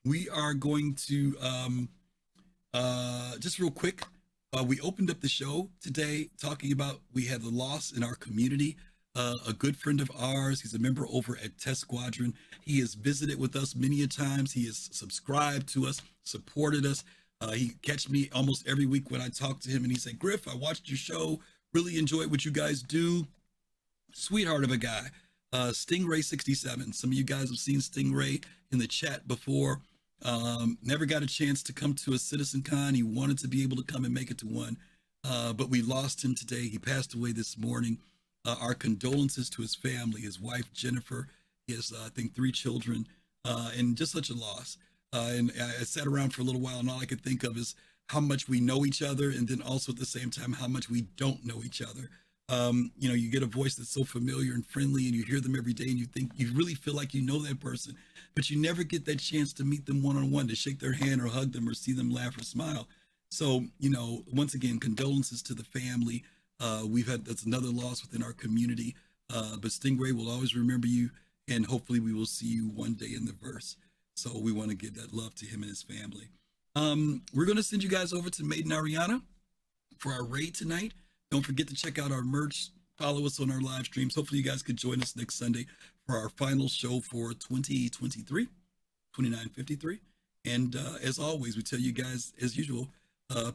Speaker 1: We are going to just real quick. We opened up the show today talking about we had the loss in our community. A good friend of ours, he's a member over at Test Squadron. He has visited with us many a times. He has subscribed to us, supported us. He catch me almost every week when I talk to him, and he said, "Griff, I watched your show. Really enjoyed what you guys do." Sweetheart of a guy. Stingray 67. Some of you guys have seen Stingray in the chat before. Never got a chance to come to a CitizenCon. He wanted to be able to come and make it to one, but we lost him today. He passed away this morning. Our condolences to his family, his wife Jennifer. He has, I think, 3 children, and just such a loss. And I sat around for a little while, and all I could think of is how much we know each other, and then also at the same time how much we don't know each other. You get a voice that's so familiar and friendly, and you hear them every day, and you really feel like you know that person, but you never get that chance to meet them one-on-one, to shake their hand or hug them or see them laugh or smile. So, once again, condolences to the family. That's another loss within our community. But Stingray will always remember you, and hopefully we will see you one day in the verse. So we want to give that love to him and his family. We're going to send you guys over to Maiden Ariana for our raid tonight. Don't forget to check out our merch. Follow us on our live streams. Hopefully you guys could join us next Sunday for our final show for 2023, 2953. And as always, we tell you guys, as usual,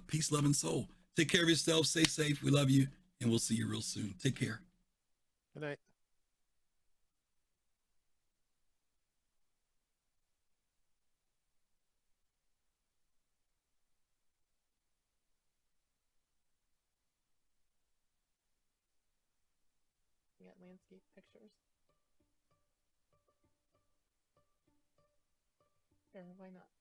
Speaker 1: peace, love, and soul. Take care of yourself. Stay safe. We love you. And we'll see you real soon. Take care.
Speaker 4: Good night.
Speaker 6: You got landscape pictures. Sure, why not?